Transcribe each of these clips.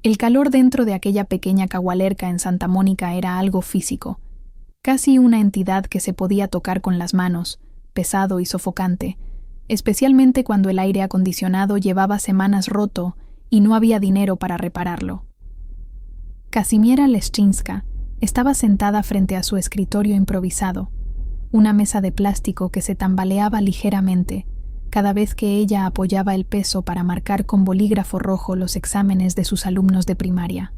El calor dentro de aquella pequeña cagualerca en Santa Mónica era algo físico, casi una entidad que se podía tocar con las manos, pesado y sofocante, especialmente cuando el aire acondicionado llevaba semanas roto y no había dinero para repararlo. Kazimiera Leszczyńska estaba sentada frente a su escritorio improvisado, una mesa de plástico que se tambaleaba ligeramente cada vez que ella apoyaba el peso para marcar con bolígrafo rojo los exámenes de sus alumnos de primaria.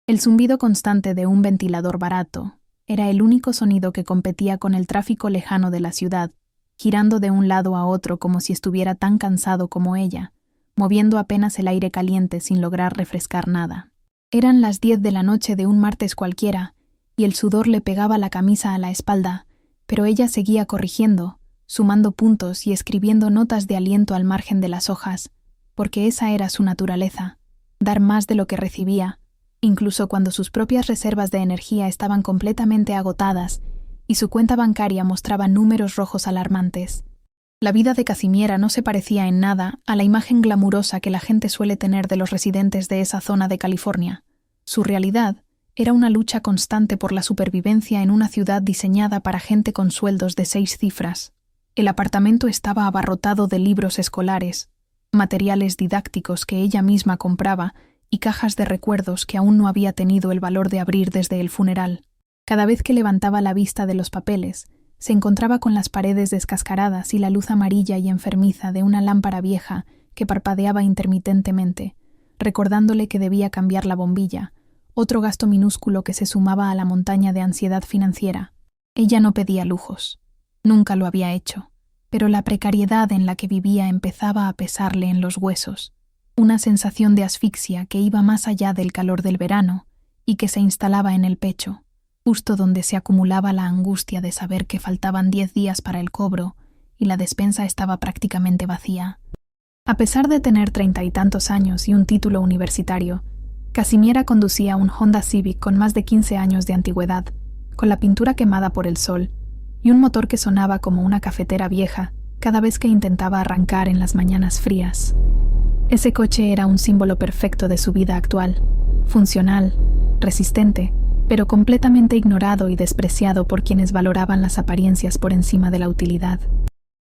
El zumbido constante de un ventilador barato era el único sonido que competía con el tráfico lejano de la ciudad, girando de un lado a otro como si estuviera tan cansado como ella, moviendo apenas el aire caliente sin lograr refrescar nada. Eran las 10 de la noche de un martes cualquiera, y el sudor le pegaba la camisa a la espalda, pero ella seguía corrigiendo, sumando puntos y escribiendo notas de aliento al margen de las hojas, porque esa era su naturaleza, dar más de lo que recibía, incluso cuando sus propias reservas de energía estaban completamente agotadas y su cuenta bancaria mostraba números rojos alarmantes. La vida de Kazimiera no se parecía en nada a la imagen glamurosa que la gente suele tener de los residentes de esa zona de California. Su realidad era una lucha constante por la supervivencia en una ciudad diseñada para gente con sueldos de 6 cifras. El apartamento estaba abarrotado de libros escolares, materiales didácticos que ella misma compraba y cajas de recuerdos que aún no había tenido el valor de abrir desde el funeral. Cada vez que levantaba la vista de los papeles, se encontraba con las paredes descascaradas y la luz amarilla y enfermiza de una lámpara vieja que parpadeaba intermitentemente, recordándole que debía cambiar la bombilla, otro gasto minúsculo que se sumaba a la montaña de ansiedad financiera. Ella no pedía lujos. Nunca lo había hecho, pero la precariedad en la que vivía empezaba a pesarle en los huesos, una sensación de asfixia que iba más allá del calor del verano y que se instalaba en el pecho, justo donde se acumulaba la angustia de saber que faltaban 10 días para el cobro y la despensa estaba prácticamente vacía. A pesar de tener 30 y tantos años y un título universitario, Kazimiera conducía un Honda Civic con más de 15 años de antigüedad, con la pintura quemada por el sol, y un motor que sonaba como una cafetera vieja cada vez que intentaba arrancar en las mañanas frías. Ese coche era un símbolo perfecto de su vida actual, funcional, resistente, pero completamente ignorado y despreciado por quienes valoraban las apariencias por encima de la utilidad.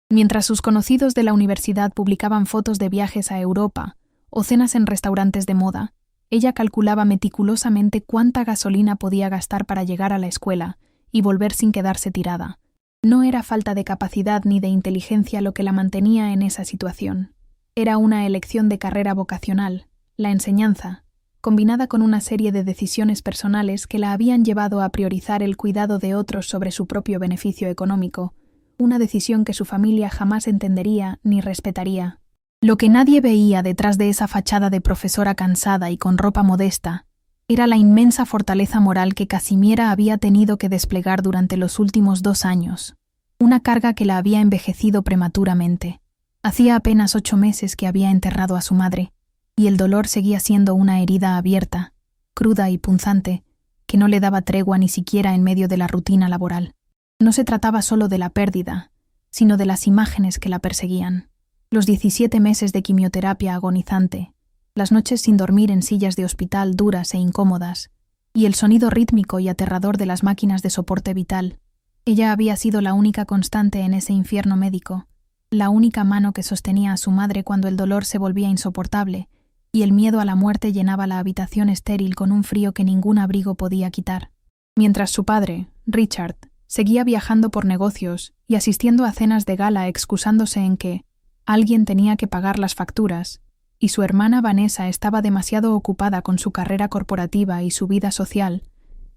Mientras sus conocidos de la universidad publicaban fotos de viajes a Europa o cenas en restaurantes de moda, ella calculaba meticulosamente cuánta gasolina podía gastar para llegar a la escuela y volver sin quedarse tirada. No era falta de capacidad ni de inteligencia lo que la mantenía en esa situación. Era una elección de carrera vocacional, la enseñanza, combinada con una serie de decisiones personales que la habían llevado a priorizar el cuidado de otros sobre su propio beneficio económico, una decisión que su familia jamás entendería ni respetaría. Lo que nadie veía detrás de esa fachada de profesora cansada y con ropa modesta era la inmensa fortaleza moral que Kazimiera había tenido que desplegar durante los últimos 2 años, una carga que la había envejecido prematuramente. Hacía apenas 8 meses que había enterrado a su madre, y el dolor seguía siendo una herida abierta, cruda y punzante, que no le daba tregua ni siquiera en medio de la rutina laboral. No se trataba solo de la pérdida, sino de las imágenes que la perseguían. Los 17 meses de quimioterapia agonizante, las noches sin dormir en sillas de hospital duras e incómodas, y el sonido rítmico y aterrador de las máquinas de soporte vital. Ella había sido la única constante en ese infierno médico, la única mano que sostenía a su madre cuando el dolor se volvía insoportable, y el miedo a la muerte llenaba la habitación estéril con un frío que ningún abrigo podía quitar. Mientras su padre, Richard, seguía viajando por negocios y asistiendo a cenas de gala excusándose en que alguien tenía que pagar las facturas, y su hermana Vanessa estaba demasiado ocupada con su carrera corporativa y su vida social,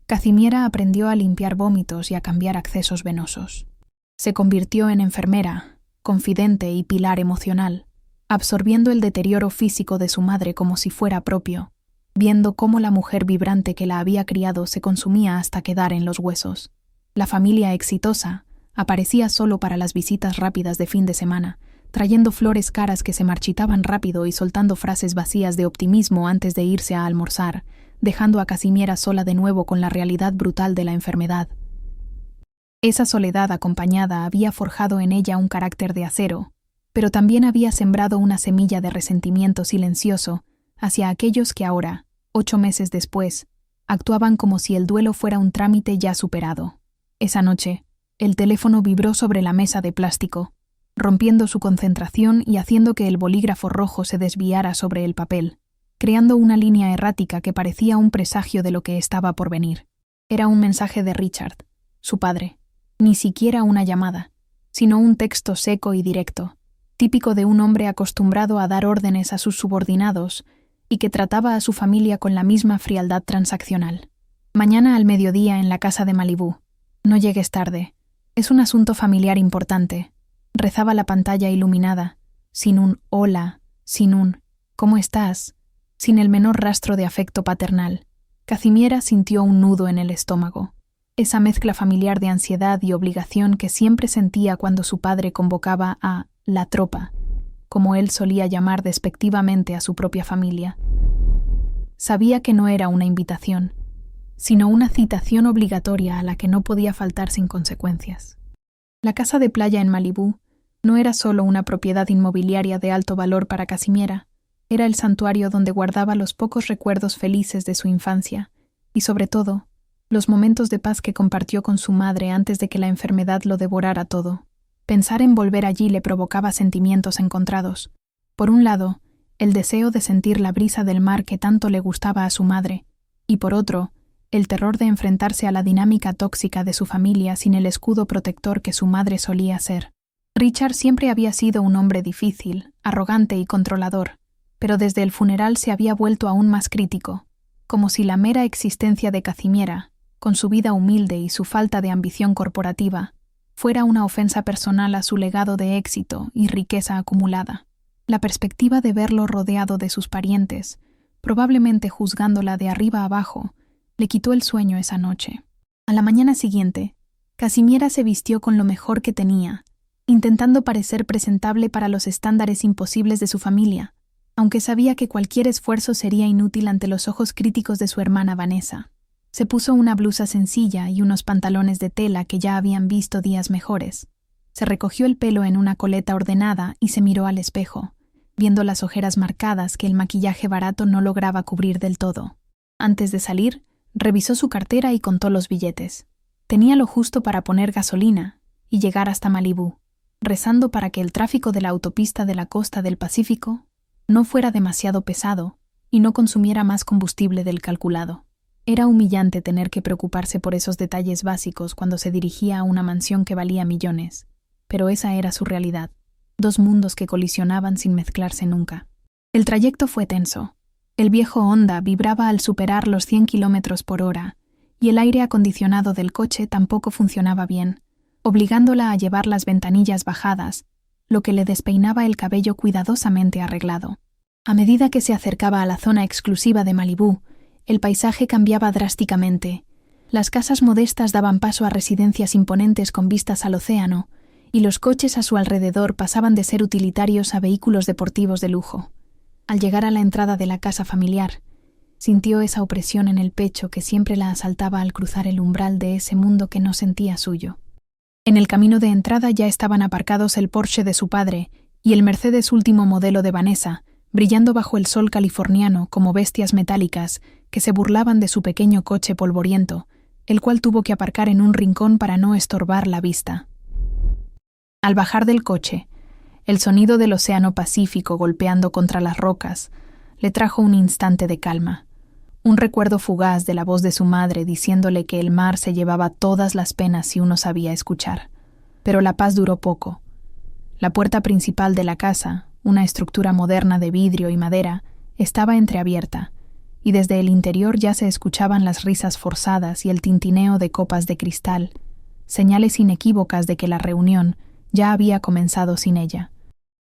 Kazimiera aprendió a limpiar vómitos y a cambiar accesos venosos. Se convirtió en enfermera, confidente y pilar emocional, absorbiendo el deterioro físico de su madre como si fuera propio, viendo cómo la mujer vibrante que la había criado se consumía hasta quedar en los huesos. La familia exitosa aparecía solo para las visitas rápidas de fin de semana, trayendo flores caras que se marchitaban rápido y soltando frases vacías de optimismo antes de irse a almorzar, dejando a Kazimiera sola de nuevo con la realidad brutal de la enfermedad. Esa soledad acompañada había forjado en ella un carácter de acero, pero también había sembrado una semilla de resentimiento silencioso hacia aquellos que ahora, 8 meses después, actuaban como si el duelo fuera un trámite ya superado. Esa noche, el teléfono vibró sobre la mesa de plástico, rompiendo su concentración y haciendo que el bolígrafo rojo se desviara sobre el papel, creando una línea errática que parecía un presagio de lo que estaba por venir. Era un mensaje de Richard, su padre. Ni siquiera una llamada, sino un texto seco y directo, típico de un hombre acostumbrado a dar órdenes a sus subordinados y que trataba a su familia con la misma frialdad transaccional. Mañana al mediodía en la casa de Malibú. No llegues tarde. Es un asunto familiar importante. Rezaba la pantalla iluminada, sin un hola, sin un ¿cómo estás?, sin el menor rastro de afecto paternal. Kazimiera sintió un nudo en el estómago, esa mezcla familiar de ansiedad y obligación que siempre sentía cuando su padre convocaba a la tropa, como él solía llamar despectivamente a su propia familia. Sabía que no era una invitación, sino una citación obligatoria a la que no podía faltar sin consecuencias. La casa de playa en Malibú no era solo una propiedad inmobiliaria de alto valor para Kazimiera, era el santuario donde guardaba los pocos recuerdos felices de su infancia y, sobre todo, los momentos de paz que compartió con su madre antes de que la enfermedad lo devorara todo. Pensar en volver allí le provocaba sentimientos encontrados. Por un lado, el deseo de sentir la brisa del mar que tanto le gustaba a su madre, y por otro, el terror de enfrentarse a la dinámica tóxica de su familia sin el escudo protector que su madre solía ser. Richard siempre había sido un hombre difícil, arrogante y controlador, pero desde el funeral se había vuelto aún más crítico, como si la mera existencia de Kazimiera, con su vida humilde y su falta de ambición corporativa, fuera una ofensa personal a su legado de éxito y riqueza acumulada. La perspectiva de verlo rodeado de sus parientes, probablemente juzgándola de arriba a abajo, le quitó el sueño esa noche. A la mañana siguiente, Kazimiera se vistió con lo mejor que tenía, intentando parecer presentable para los estándares imposibles de su familia, aunque sabía que cualquier esfuerzo sería inútil ante los ojos críticos de su hermana Vanessa. Se puso una blusa sencilla y unos pantalones de tela que ya habían visto días mejores. Se recogió el pelo en una coleta ordenada y se miró al espejo, viendo las ojeras marcadas que el maquillaje barato no lograba cubrir del todo. Antes de salir, revisó su cartera y contó los billetes. Tenía lo justo para poner gasolina y llegar hasta Malibú, rezando para que el tráfico de la autopista de la costa del Pacífico no fuera demasiado pesado y no consumiera más combustible del calculado. Era humillante tener que preocuparse por esos detalles básicos cuando se dirigía a una mansión que valía millones, pero esa era su realidad, dos mundos que colisionaban sin mezclarse nunca. El trayecto fue tenso. El viejo Honda vibraba al superar los 100 kilómetros por hora, y el aire acondicionado del coche tampoco funcionaba bien, obligándola a llevar las ventanillas bajadas, lo que le despeinaba el cabello cuidadosamente arreglado. A medida que se acercaba a la zona exclusiva de Malibú, el paisaje cambiaba drásticamente. Las casas modestas daban paso a residencias imponentes con vistas al océano, y los coches a su alrededor pasaban de ser utilitarios a vehículos deportivos de lujo. Al llegar a la entrada de la casa familiar, sintió esa opresión en el pecho que siempre la asaltaba al cruzar el umbral de ese mundo que no sentía suyo. En el camino de entrada ya estaban aparcados el Porsche de su padre y el Mercedes último modelo de Vanessa, brillando bajo el sol californiano como bestias metálicas que se burlaban de su pequeño coche polvoriento, el cual tuvo que aparcar en un rincón para no estorbar la vista. Al bajar del coche, el sonido del océano Pacífico golpeando contra las rocas le trajo un instante de calma, un recuerdo fugaz de la voz de su madre diciéndole que el mar se llevaba todas las penas si uno sabía escuchar. Pero la paz duró poco. La puerta principal de la casa, una estructura moderna de vidrio y madera, estaba entreabierta, y desde el interior ya se escuchaban las risas forzadas y el tintineo de copas de cristal, señales inequívocas de que la reunión ya había comenzado sin ella.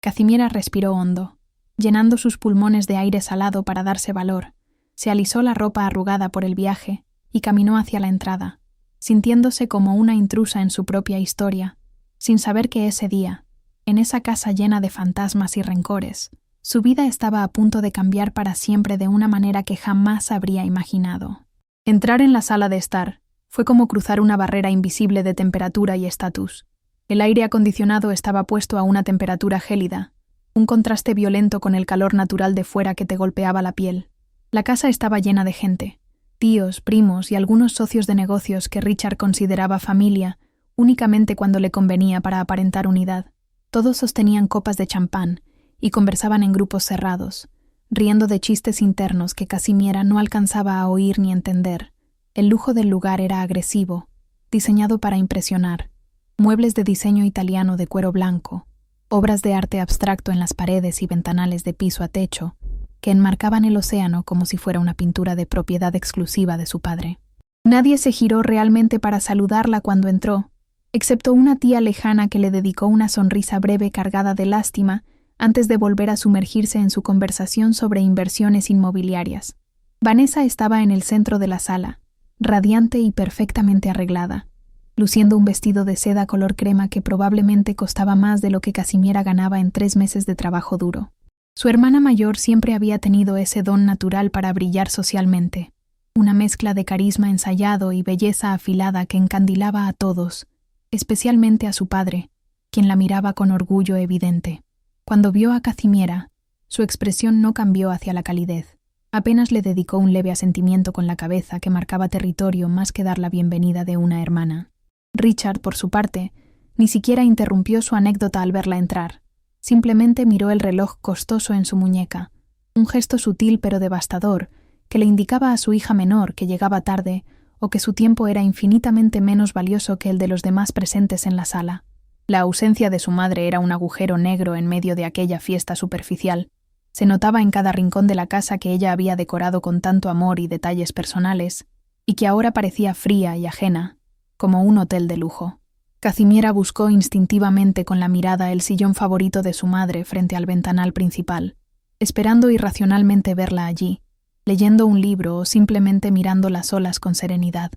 Kazimiera respiró hondo, llenando sus pulmones de aire salado para darse valor. Se alisó la ropa arrugada por el viaje y caminó hacia la entrada, sintiéndose como una intrusa en su propia historia, sin saber que ese día, en esa casa llena de fantasmas y rencores, su vida estaba a punto de cambiar para siempre de una manera que jamás habría imaginado. Entrar en la sala de estar fue como cruzar una barrera invisible de temperatura y estatus. El aire acondicionado estaba puesto a una temperatura gélida, un contraste violento con el calor natural de fuera que te golpeaba la piel. La casa estaba llena de gente, tíos, primos y algunos socios de negocios que Richard consideraba familia únicamente cuando le convenía para aparentar unidad. Todos sostenían copas de champán y conversaban en grupos cerrados, riendo de chistes internos que Casimiera no alcanzaba a oír ni entender. El lujo del lugar era agresivo, diseñado para impresionar. Muebles de diseño italiano de cuero blanco, obras de arte abstracto en las paredes y ventanales de piso a techo, que enmarcaban el océano como si fuera una pintura de propiedad exclusiva de su padre. Nadie se giró realmente para saludarla cuando entró, excepto una tía lejana que le dedicó una sonrisa breve cargada de lástima antes de volver a sumergirse en su conversación sobre inversiones inmobiliarias. Vanessa estaba en el centro de la sala, radiante y perfectamente arreglada, luciendo un vestido de seda color crema que probablemente costaba más de lo que Casimiera ganaba en 3 meses de trabajo duro. Su hermana mayor siempre había tenido ese don natural para brillar socialmente, una mezcla de carisma ensayado y belleza afilada que encandilaba a todos, especialmente a su padre, quien la miraba con orgullo evidente. Cuando vio a Casimiera, su expresión no cambió hacia la calidez. Apenas le dedicó un leve asentimiento con la cabeza que marcaba territorio más que dar la bienvenida de una hermana. Richard, por su parte, ni siquiera interrumpió su anécdota al verla entrar. Simplemente miró el reloj costoso en su muñeca, un gesto sutil pero devastador que le indicaba a su hija menor que llegaba tarde o que su tiempo era infinitamente menos valioso que el de los demás presentes en la sala. La ausencia de su madre era un agujero negro en medio de aquella fiesta superficial. Se notaba en cada rincón de la casa que ella había decorado con tanto amor y detalles personales, y que ahora parecía fría y ajena, como un hotel de lujo. Casimiera buscó instintivamente con la mirada el sillón favorito de su madre frente al ventanal principal, esperando irracionalmente verla allí, leyendo un libro o simplemente mirando las olas con serenidad.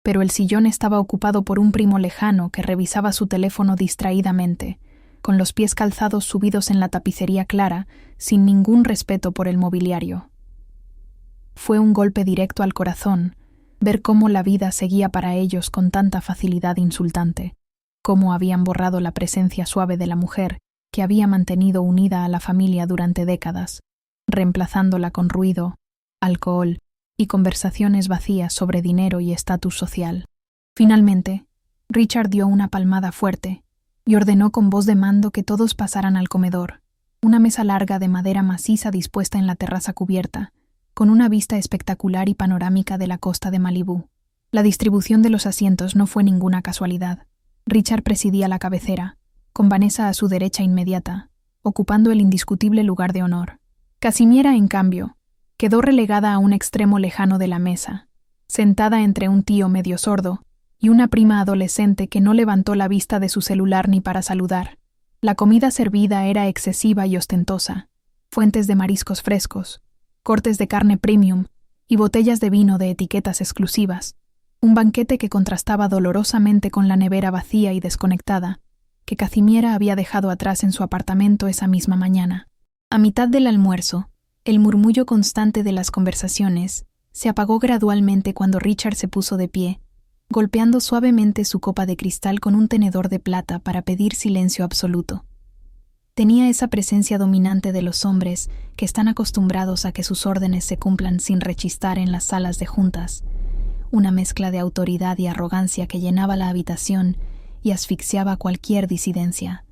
Pero el sillón estaba ocupado por un primo lejano que revisaba su teléfono distraídamente, con los pies calzados subidos en la tapicería clara, sin ningún respeto por el mobiliario. Fue un golpe directo al corazón ver cómo la vida seguía para ellos con tanta facilidad insultante, cómo habían borrado la presencia suave de la mujer que había mantenido unida a la familia durante décadas, reemplazándola con ruido, alcohol y conversaciones vacías sobre dinero y estatus social. Finalmente, Richard dio una palmada fuerte y ordenó con voz de mando que todos pasaran al comedor, una mesa larga de madera maciza dispuesta en la terraza cubierta, con una vista espectacular y panorámica de la costa de Malibú. La distribución de los asientos no fue ninguna casualidad. Richard presidía la cabecera, con Vanessa a su derecha inmediata, ocupando el indiscutible lugar de honor. Casimiera, en cambio, quedó relegada a un extremo lejano de la mesa, sentada entre un tío medio sordo y una prima adolescente que no levantó la vista de su celular ni para saludar. La comida servida era excesiva y ostentosa, fuentes de mariscos frescos, cortes de carne premium y botellas de vino de etiquetas exclusivas, un banquete que contrastaba dolorosamente con la nevera vacía y desconectada que Casimiera había dejado atrás en su apartamento esa misma mañana. A mitad del almuerzo, el murmullo constante de las conversaciones se apagó gradualmente cuando Richard se puso de pie, golpeando suavemente su copa de cristal con un tenedor de plata para pedir silencio absoluto. Tenía esa presencia dominante de los hombres que están acostumbrados a que sus órdenes se cumplan sin rechistar en las salas de juntas, una mezcla de autoridad y arrogancia que llenaba la habitación y asfixiaba cualquier disidencia.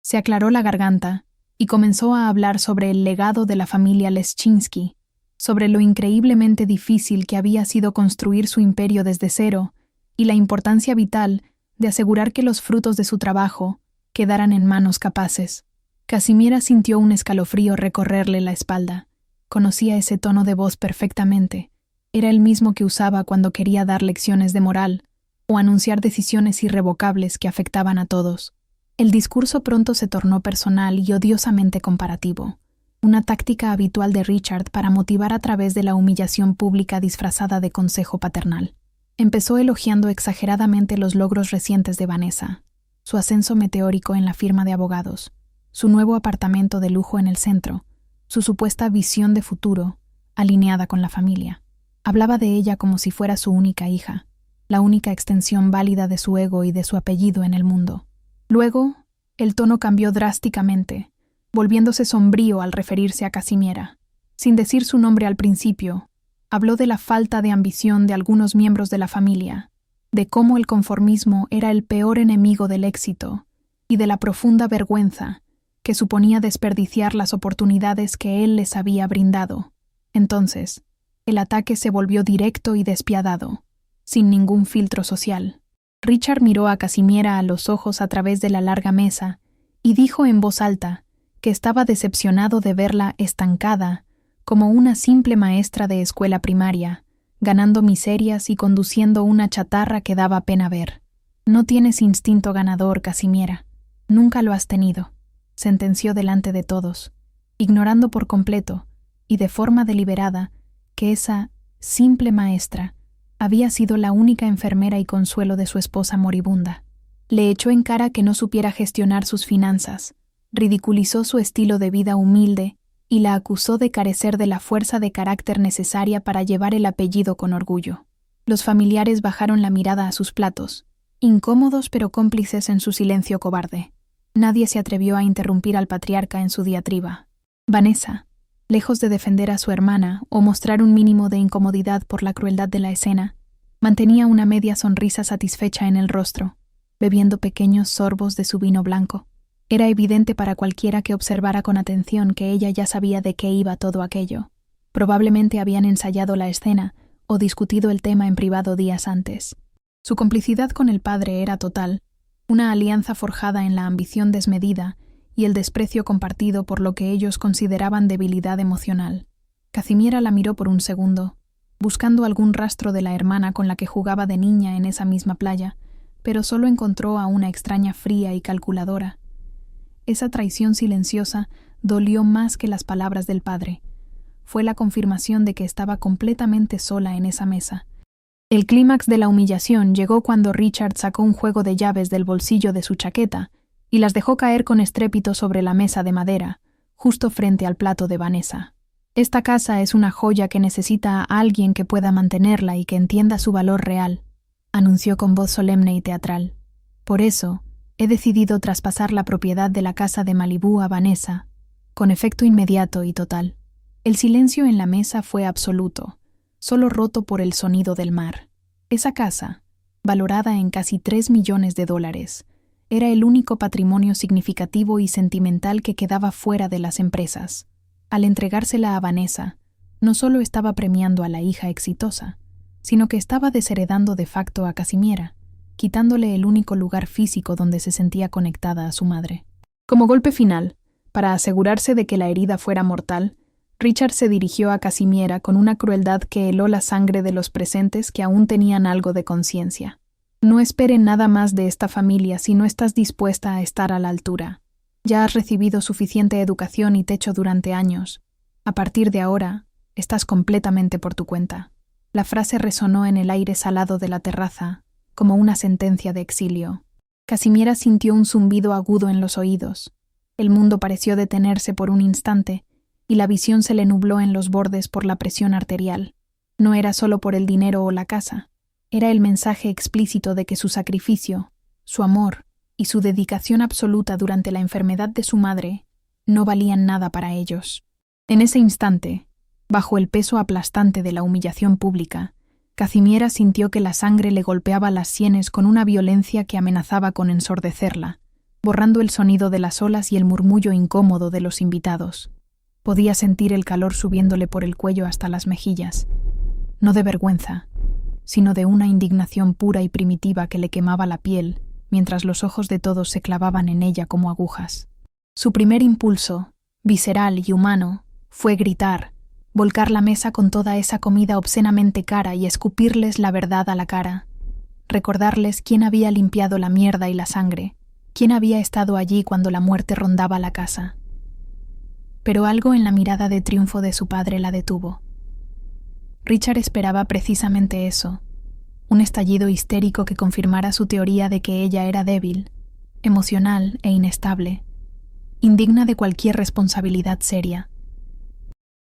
Se aclaró la garganta y comenzó a hablar sobre el legado de la familia Leszczynski, sobre lo increíblemente difícil que había sido construir su imperio desde cero y la importancia vital de asegurar que los frutos de su trabajo quedaran en manos capaces. Casimiera sintió un escalofrío recorrerle la espalda. Conocía ese tono de voz perfectamente. Era el mismo que usaba cuando quería dar lecciones de moral o anunciar decisiones irrevocables que afectaban a todos. El discurso pronto se tornó personal y odiosamente comparativo, una táctica habitual de Richard para motivar a través de la humillación pública disfrazada de consejo paternal. Empezó elogiando exageradamente los logros recientes de Vanessa, su ascenso meteórico en la firma de abogados, su nuevo apartamento de lujo en el centro, su supuesta visión de futuro, alineada con la familia. Hablaba de ella como si fuera su única hija, la única extensión válida de su ego y de su apellido en el mundo. Luego, el tono cambió drásticamente, volviéndose sombrío al referirse a Casimiera. Sin decir su nombre al principio, habló de la falta de ambición de algunos miembros de la familia, de cómo el conformismo era el peor enemigo del éxito y de la profunda vergüenza que suponía desperdiciar las oportunidades que él les había brindado. Entonces, el ataque se volvió directo y despiadado, sin ningún filtro social. Richard miró a Casimiera a los ojos a través de la larga mesa y dijo en voz alta que estaba decepcionado de verla estancada como una simple maestra de escuela primaria, ganando miserias y conduciendo una chatarra que daba pena ver. No tienes instinto ganador, Casimiera. Nunca lo has tenido, sentenció delante de todos, ignorando por completo y de forma deliberada que esa simple maestra había sido la única enfermera y consuelo de su esposa moribunda. Le echó en cara que no supiera gestionar sus finanzas, ridiculizó su estilo de vida humilde y la acusó de carecer de la fuerza de carácter necesaria para llevar el apellido con orgullo. Los familiares bajaron la mirada a sus platos, incómodos pero cómplices en su silencio cobarde. Nadie se atrevió a interrumpir al patriarca en su diatriba. Vanessa, lejos de defender a su hermana o mostrar un mínimo de incomodidad por la crueldad de la escena, mantenía una media sonrisa satisfecha en el rostro, bebiendo pequeños sorbos de su vino blanco. Era evidente para cualquiera que observara con atención que ella ya sabía de qué iba todo aquello. Probablemente habían ensayado la escena o discutido el tema en privado días antes. Su complicidad con el padre era total, una alianza forjada en la ambición desmedida y el desprecio compartido por lo que ellos consideraban debilidad emocional. Casimiera la miró por un segundo, buscando algún rastro de la hermana con la que jugaba de niña en esa misma playa, pero solo encontró a una extraña fría y calculadora. Esa traición silenciosa dolió más que las palabras del padre. Fue la confirmación de que estaba completamente sola en esa mesa. El clímax de la humillación llegó cuando Richard sacó un juego de llaves del bolsillo de su chaqueta y las dejó caer con estrépito sobre la mesa de madera, justo frente al plato de Vanessa. Esta casa es una joya que necesita a alguien que pueda mantenerla y que entienda su valor real, anunció con voz solemne y teatral. Por eso, he decidido traspasar la propiedad de la casa de Malibú a Vanessa, con efecto inmediato y total. El silencio en la mesa fue absoluto, solo roto por el sonido del mar. Esa casa, valorada en casi $3 millones, era el único patrimonio significativo y sentimental que quedaba fuera de las empresas. Al entregársela a Vanessa, no solo estaba premiando a la hija exitosa, sino que estaba desheredando de facto a Casimiera, quitándole el único lugar físico donde se sentía conectada a su madre. Como golpe final, para asegurarse de que la herida fuera mortal, Richard se dirigió a Casimiera con una crueldad que heló la sangre de los presentes que aún tenían algo de conciencia. No espere nada más de esta familia si no estás dispuesta a estar a la altura. Ya has recibido suficiente educación y techo durante años. A partir de ahora, estás completamente por tu cuenta. La frase resonó en el aire salado de la terraza, como una sentencia de exilio. Casimiera sintió un zumbido agudo en los oídos. El mundo pareció detenerse por un instante, y la visión se le nubló en los bordes por la presión arterial. No era solo por el dinero o la casa, era el mensaje explícito de que su sacrificio, su amor y su dedicación absoluta durante la enfermedad de su madre no valían nada para ellos. En ese instante, bajo el peso aplastante de la humillación pública, Casimiera sintió que la sangre le golpeaba las sienes con una violencia que amenazaba con ensordecerla, borrando el sonido de las olas y el murmullo incómodo de los invitados. Podía sentir el calor subiéndole por el cuello hasta las mejillas, no de vergüenza, sino de una indignación pura y primitiva que le quemaba la piel, mientras los ojos de todos se clavaban en ella como agujas. Su primer impulso, visceral y humano, fue gritar, volcar la mesa con toda esa comida obscenamente cara y escupirles la verdad a la cara, recordarles quién había limpiado la mierda y la sangre, quién había estado allí cuando la muerte rondaba la casa. Pero algo en la mirada de triunfo de su padre la detuvo. Richard esperaba precisamente eso, un estallido histérico que confirmara su teoría de que ella era débil, emocional e inestable, indigna de cualquier responsabilidad seria.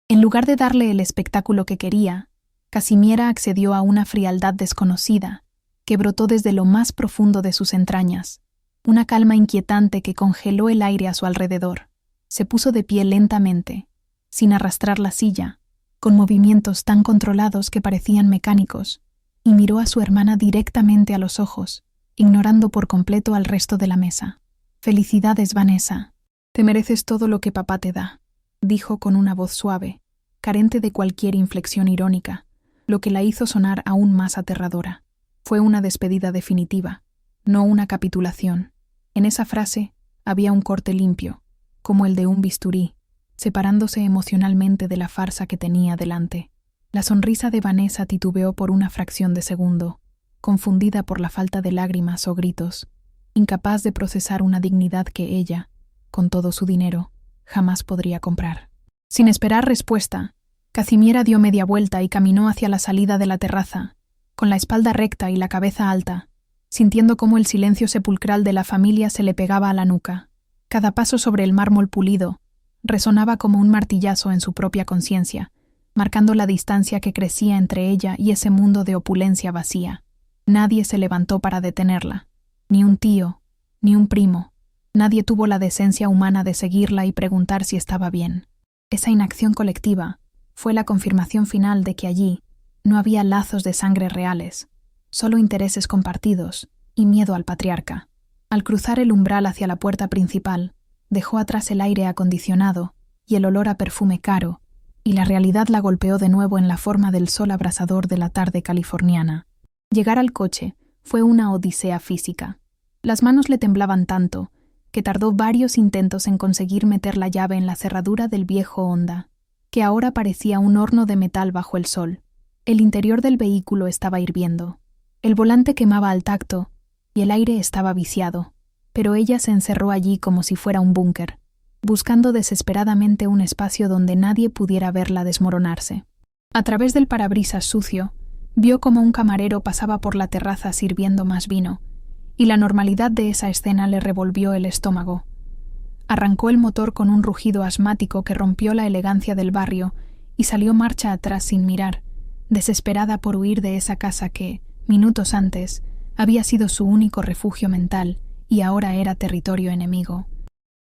En lugar de darle el espectáculo que quería, Casimiera accedió a una frialdad desconocida, que brotó desde lo más profundo de sus entrañas, una calma inquietante que congeló el aire a su alrededor. Se puso de pie lentamente, sin arrastrar la silla, con movimientos tan controlados que parecían mecánicos, y miró a su hermana directamente a los ojos, ignorando por completo al resto de la mesa. «Felicidades, Vanessa. Te mereces todo lo que papá te da», dijo con una voz suave, carente de cualquier inflexión irónica, lo que la hizo sonar aún más aterradora. Fue una despedida definitiva, no una capitulación. En esa frase había un corte limpio, como el de un bisturí, separándose emocionalmente de la farsa que tenía delante. La sonrisa de Vanessa titubeó por una fracción de segundo, confundida por la falta de lágrimas o gritos, incapaz de procesar una dignidad que ella, con todo su dinero, jamás podría comprar. Sin esperar respuesta, Kazimiera dio media vuelta y caminó hacia la salida de la terraza, con la espalda recta y la cabeza alta, sintiendo cómo el silencio sepulcral de la familia se le pegaba a la nuca. Cada paso sobre el mármol pulido resonaba como un martillazo en su propia conciencia, marcando la distancia que crecía entre ella y ese mundo de opulencia vacía. Nadie se levantó para detenerla, ni un tío, ni un primo. Nadie tuvo la decencia humana de seguirla y preguntar si estaba bien. Esa inacción colectiva fue la confirmación final de que allí no había lazos de sangre reales, solo intereses compartidos y miedo al patriarca. Al cruzar el umbral hacia la puerta principal, dejó atrás el aire acondicionado y el olor a perfume caro, y la realidad la golpeó de nuevo en la forma del sol abrasador de la tarde californiana. Llegar al coche fue una odisea física. Las manos le temblaban tanto que tardó varios intentos en conseguir meter la llave en la cerradura del viejo Honda, que ahora parecía un horno de metal bajo el sol. El interior del vehículo estaba hirviendo. El volante quemaba al tacto y el aire estaba viciado, pero ella se encerró allí como si fuera un búnker, buscando desesperadamente un espacio donde nadie pudiera verla desmoronarse. A través del parabrisas sucio, vio como un camarero pasaba por la terraza sirviendo más vino, y la normalidad de esa escena le revolvió el estómago. Arrancó el motor con un rugido asmático que rompió la elegancia del barrio y salió marcha atrás sin mirar, desesperada por huir de esa casa que, minutos antes, había sido su único refugio mental y ahora era territorio enemigo.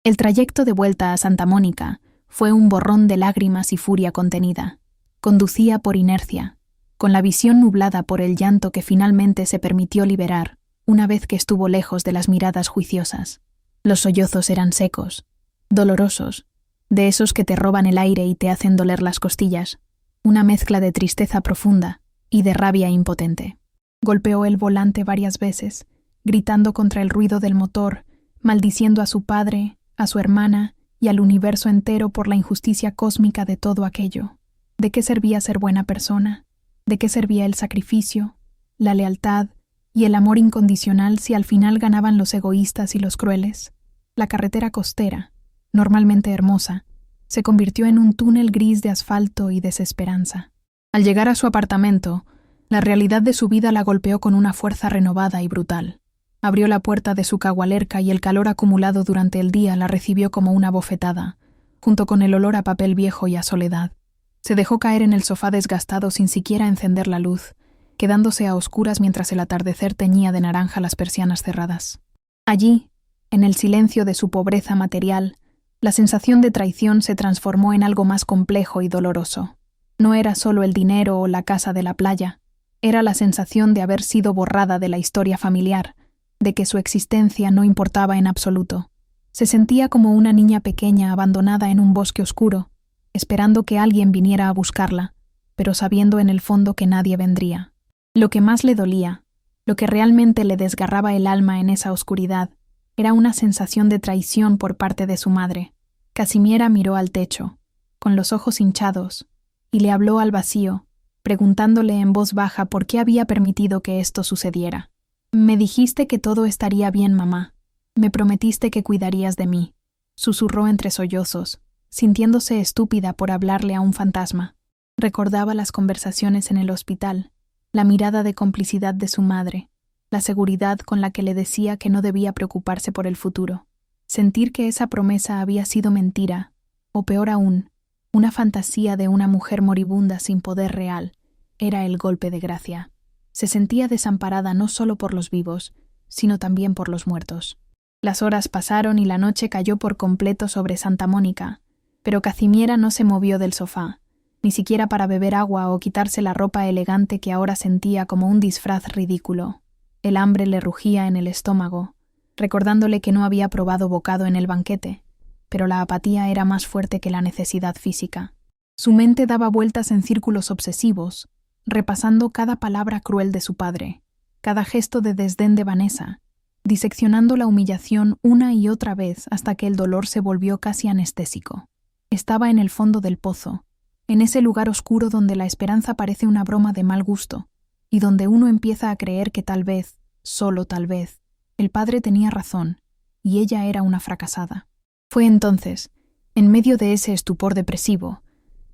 El trayecto de vuelta a Santa Mónica fue un borrón de lágrimas y furia contenida. Conducía por inercia, con la visión nublada por el llanto que finalmente se permitió liberar una vez que estuvo lejos de las miradas juiciosas. Los sollozos eran secos, dolorosos, de esos que te roban el aire y te hacen doler las costillas, una mezcla de tristeza profunda y de rabia impotente. Golpeó el volante varias veces, gritando contra el ruido del motor, maldiciendo a su padre, a su hermana y al universo entero por la injusticia cósmica de todo aquello. ¿De qué servía ser buena persona? ¿De qué servía el sacrificio, la lealtad y el amor incondicional si al final ganaban los egoístas y los crueles? La carretera costera, normalmente hermosa, se convirtió en un túnel gris de asfalto y desesperanza. Al llegar a su apartamento, la realidad de su vida la golpeó con una fuerza renovada y brutal. Abrió la puerta de su cagualerca y el calor acumulado durante el día la recibió como una bofetada, junto con el olor a papel viejo y a soledad. Se dejó caer en el sofá desgastado sin siquiera encender la luz, quedándose a oscuras mientras el atardecer teñía de naranja las persianas cerradas. Allí, en el silencio de su pobreza material, la sensación de traición se transformó en algo más complejo y doloroso. No era solo el dinero o la casa de la playa, era la sensación de haber sido borrada de la historia familiar, de que su existencia no importaba en absoluto. Se sentía como una niña pequeña abandonada en un bosque oscuro, esperando que alguien viniera a buscarla, pero sabiendo en el fondo que nadie vendría. Lo que más le dolía, lo que realmente le desgarraba el alma en esa oscuridad, era una sensación de traición por parte de su madre. Kazimiera miró al techo, con los ojos hinchados, y le habló al vacío, preguntándole en voz baja por qué había permitido que esto sucediera. «Me dijiste que todo estaría bien, mamá. Me prometiste que cuidarías de mí», susurró entre sollozos, sintiéndose estúpida por hablarle a un fantasma. Recordaba las conversaciones en el hospital, la mirada de complicidad de su madre, la seguridad con la que le decía que no debía preocuparse por el futuro. Sentir que esa promesa había sido mentira, o peor aún, una fantasía de una mujer moribunda sin poder real, era el golpe de gracia. Se sentía desamparada no solo por los vivos, sino también por los muertos. Las horas pasaron y la noche cayó por completo sobre Santa Mónica, Pero Kazimiera no se movió del sofá, ni siquiera para beber agua o quitarse la ropa elegante que ahora sentía como un disfraz ridículo. El hambre le rugía en el estómago, recordándole que no había probado bocado en el banquete, pero la apatía era más fuerte que la necesidad física. Su mente daba vueltas en círculos obsesivos, repasando cada palabra cruel de su padre, cada gesto de desdén de Vanessa, diseccionando la humillación una y otra vez hasta que el dolor se volvió casi anestésico. Estaba en el fondo del pozo, en ese lugar oscuro donde la esperanza parece una broma de mal gusto, y donde uno empieza a creer que tal vez, solo tal vez, el padre tenía razón, y ella era una fracasada. Fue entonces, en medio de ese estupor depresivo,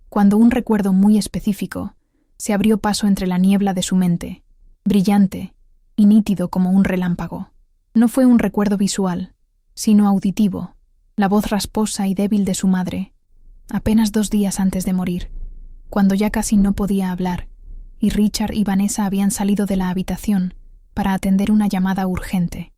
cuando un recuerdo muy específico se abrió paso entre la niebla de su mente, brillante y nítido como un relámpago. No fue un recuerdo visual, sino auditivo, la voz rasposa y débil de su madre, apenas 2 días antes de morir, cuando ya casi no podía hablar, y Richard y Vanessa habían salido de la habitación para atender una llamada urgente.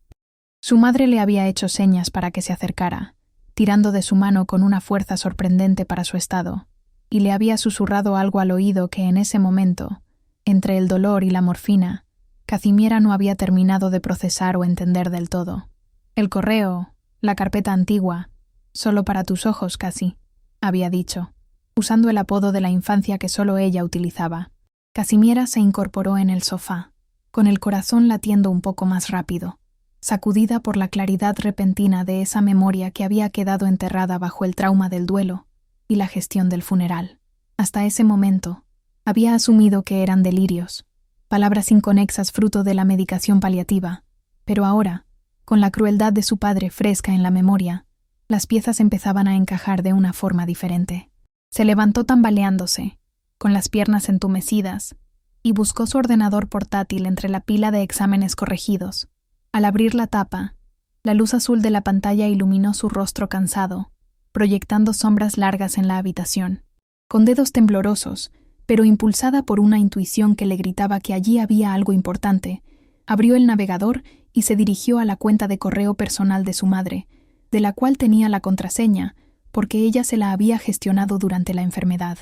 Su madre le había hecho señas para que se acercara, tirando de su mano con una fuerza sorprendente para su estado, y le había susurrado algo al oído que en ese momento, entre el dolor y la morfina, Kazimiera no había terminado de procesar o entender del todo. El correo, la carpeta antigua, solo para tus ojos casi, había dicho, usando el apodo de la infancia que solo ella utilizaba. Kazimiera se incorporó en el sofá, con el corazón latiendo un poco más rápido, sacudida por la claridad repentina de esa memoria que había quedado enterrada bajo el trauma del duelo y la gestión del funeral. Hasta ese momento, había asumido que eran delirios, palabras inconexas fruto de la medicación paliativa, pero ahora, con la crueldad de su padre fresca en la memoria, las piezas empezaban a encajar de una forma diferente. Se levantó tambaleándose, con las piernas entumecidas, y buscó su ordenador portátil entre la pila de exámenes corregidos. Al abrir la tapa, la luz azul de la pantalla iluminó su rostro cansado, proyectando sombras largas en la habitación. Con dedos temblorosos, pero impulsada por una intuición que le gritaba que allí había algo importante, abrió el navegador y se dirigió a la cuenta de correo personal de su madre, de la cual tenía la contraseña, porque ella se la había gestionado durante la enfermedad.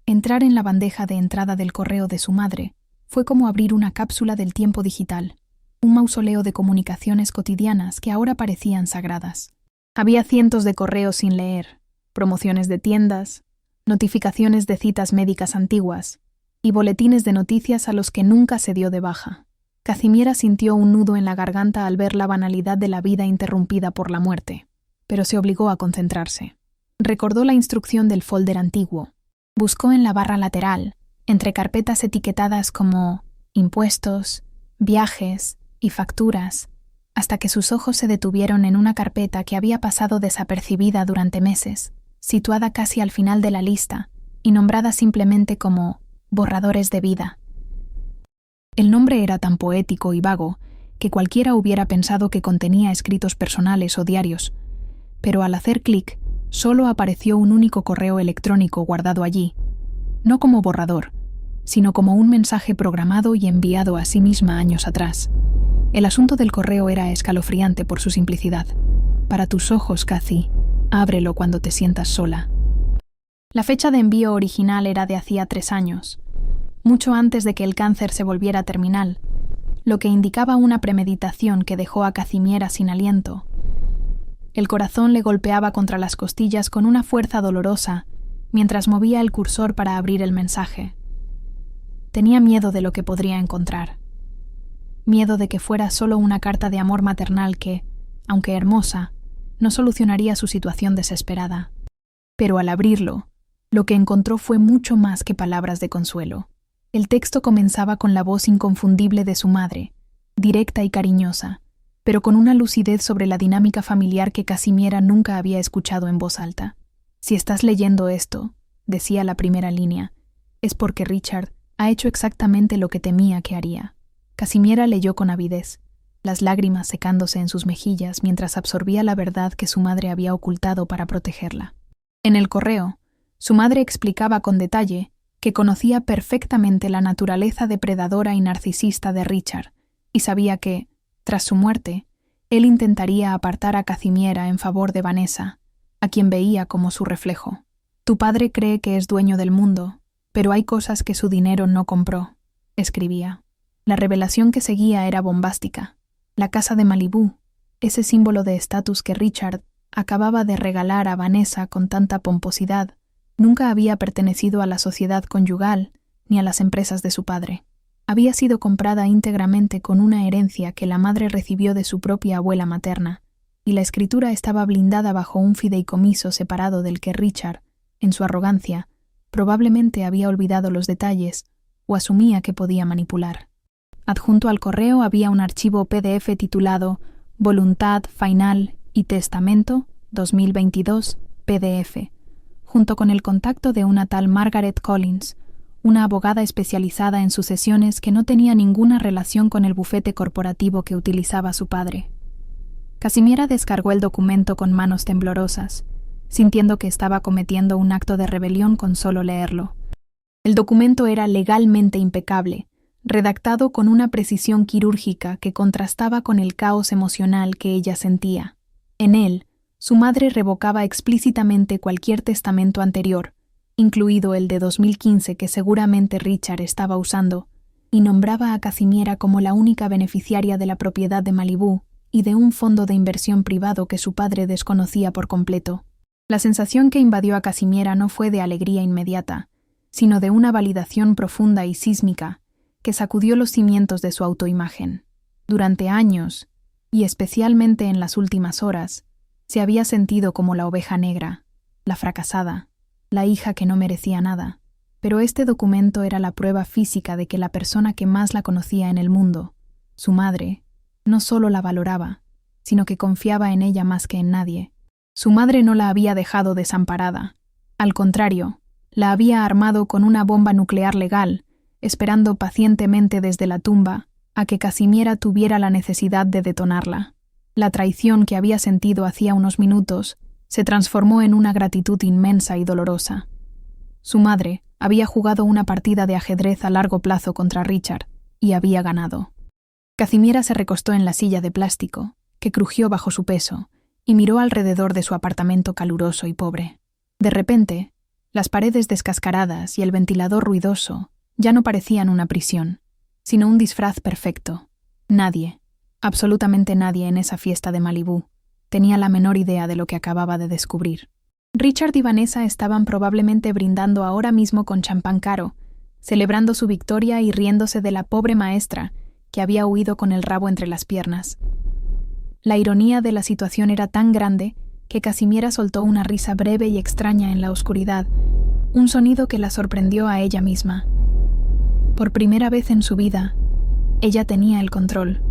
Entrar en la bandeja de entrada del correo de su madre fue como abrir una cápsula del tiempo digital, un mausoleo de comunicaciones cotidianas que ahora parecían sagradas. Había cientos de correos sin leer, promociones de tiendas, notificaciones de citas médicas antiguas y boletines de noticias a los que nunca se dio de baja. Kazimiera sintió un nudo en la garganta al ver la banalidad de la vida interrumpida por la muerte, pero se obligó a concentrarse. Recordó la instrucción del folder antiguo. Buscó en la barra lateral, entre carpetas etiquetadas como impuestos, viajes y facturas, hasta que sus ojos se detuvieron en una carpeta que había pasado desapercibida durante meses, situada casi al final de la lista y nombrada simplemente como borradores de vida. El nombre era tan poético y vago que cualquiera hubiera pensado que contenía escritos personales o diarios, pero al hacer clic, solo apareció un único correo electrónico guardado allí, no como borrador, sino como un mensaje programado y enviado a sí misma años atrás. El asunto del correo era escalofriante por su simplicidad. Para tus ojos, Kazi, ábrelo cuando te sientas sola. La fecha de envío original era de hacía 3 años, mucho antes de que el cáncer se volviera terminal, lo que indicaba una premeditación que dejó a Kazimiera sin aliento. El corazón le golpeaba contra las costillas con una fuerza dolorosa mientras movía el cursor para abrir el mensaje. Tenía miedo de lo que podría encontrar. Miedo de que fuera solo una carta de amor maternal que, aunque hermosa, no solucionaría su situación desesperada. Pero al abrirlo, lo que encontró fue mucho más que palabras de consuelo. El texto comenzaba con la voz inconfundible de su madre, directa y cariñosa, pero con una lucidez sobre la dinámica familiar que Kazimiera nunca había escuchado en voz alta. Si estás leyendo esto, decía la primera línea, es porque Richard ha hecho exactamente lo que temía que haría. Kazimiera leyó con avidez, las lágrimas secándose en sus mejillas mientras absorbía la verdad que su madre había ocultado para protegerla. En el correo, su madre explicaba con detalle que conocía perfectamente la naturaleza depredadora y narcisista de Richard y sabía que, tras su muerte, él intentaría apartar a Kazimiera en favor de Vanessa, a quien veía como su reflejo. Tu padre cree que es dueño del mundo, pero hay cosas que su dinero no compró, escribía. La revelación que seguía era bombástica. La casa de Malibú, ese símbolo de estatus que Richard acababa de regalar a Vanessa con tanta pomposidad, nunca había pertenecido a la sociedad conyugal ni a las empresas de su padre. Había sido comprada íntegramente con una herencia que la madre recibió de su propia abuela materna, y la escritura estaba blindada bajo un fideicomiso separado del que Richard, en su arrogancia, probablemente había olvidado los detalles o asumía que podía manipular. Adjunto al correo había un archivo PDF titulado Voluntad Final y Testamento 2022 PDF, junto con el contacto de una tal Margaret Collins, una abogada especializada en sucesiones que no tenía ninguna relación con el bufete corporativo que utilizaba su padre. Casimiera descargó el documento con manos temblorosas, sintiendo que estaba cometiendo un acto de rebelión con solo leerlo. El documento era legalmente impecable, redactado con una precisión quirúrgica que contrastaba con el caos emocional que ella sentía. En él, su madre revocaba explícitamente cualquier testamento anterior, incluido el de 2015 que seguramente Richard estaba usando, y nombraba a Casimiera como la única beneficiaria de la propiedad de Malibú y de un fondo de inversión privado que su padre desconocía por completo. La sensación que invadió a Casimiera no fue de alegría inmediata, sino de una validación profunda y sísmica que sacudió los cimientos de su autoimagen. Durante años, y especialmente en las últimas horas, se había sentido como la oveja negra, la fracasada, la hija que no merecía nada. Pero este documento era la prueba física de que la persona que más la conocía en el mundo, su madre, no solo la valoraba, sino que confiaba en ella más que en nadie. Su madre no la había dejado desamparada. Al contrario, la había armado con una bomba nuclear legal, esperando pacientemente desde la tumba a que Casimiera tuviera la necesidad de detonarla. La traición que había sentido hacía unos minutos se transformó en una gratitud inmensa y dolorosa. Su madre había jugado una partida de ajedrez a largo plazo contra Richard y había ganado. Casimiera se recostó en la silla de plástico, que crujió bajo su peso, y miró alrededor de su apartamento caluroso y pobre. De repente, las paredes descascaradas y el ventilador ruidoso ya no parecían una prisión, sino un disfraz perfecto. Nadie, absolutamente nadie en esa fiesta de Malibú, tenía la menor idea de lo que acababa de descubrir. Richard y Vanessa estaban probablemente brindando ahora mismo con champán caro, celebrando su victoria y riéndose de la pobre maestra que había huido con el rabo entre las piernas. La ironía de la situación era tan grande que Casimiera soltó una risa breve y extraña en la oscuridad, un sonido que la sorprendió a ella misma. Por primera vez en su vida, ella tenía el control.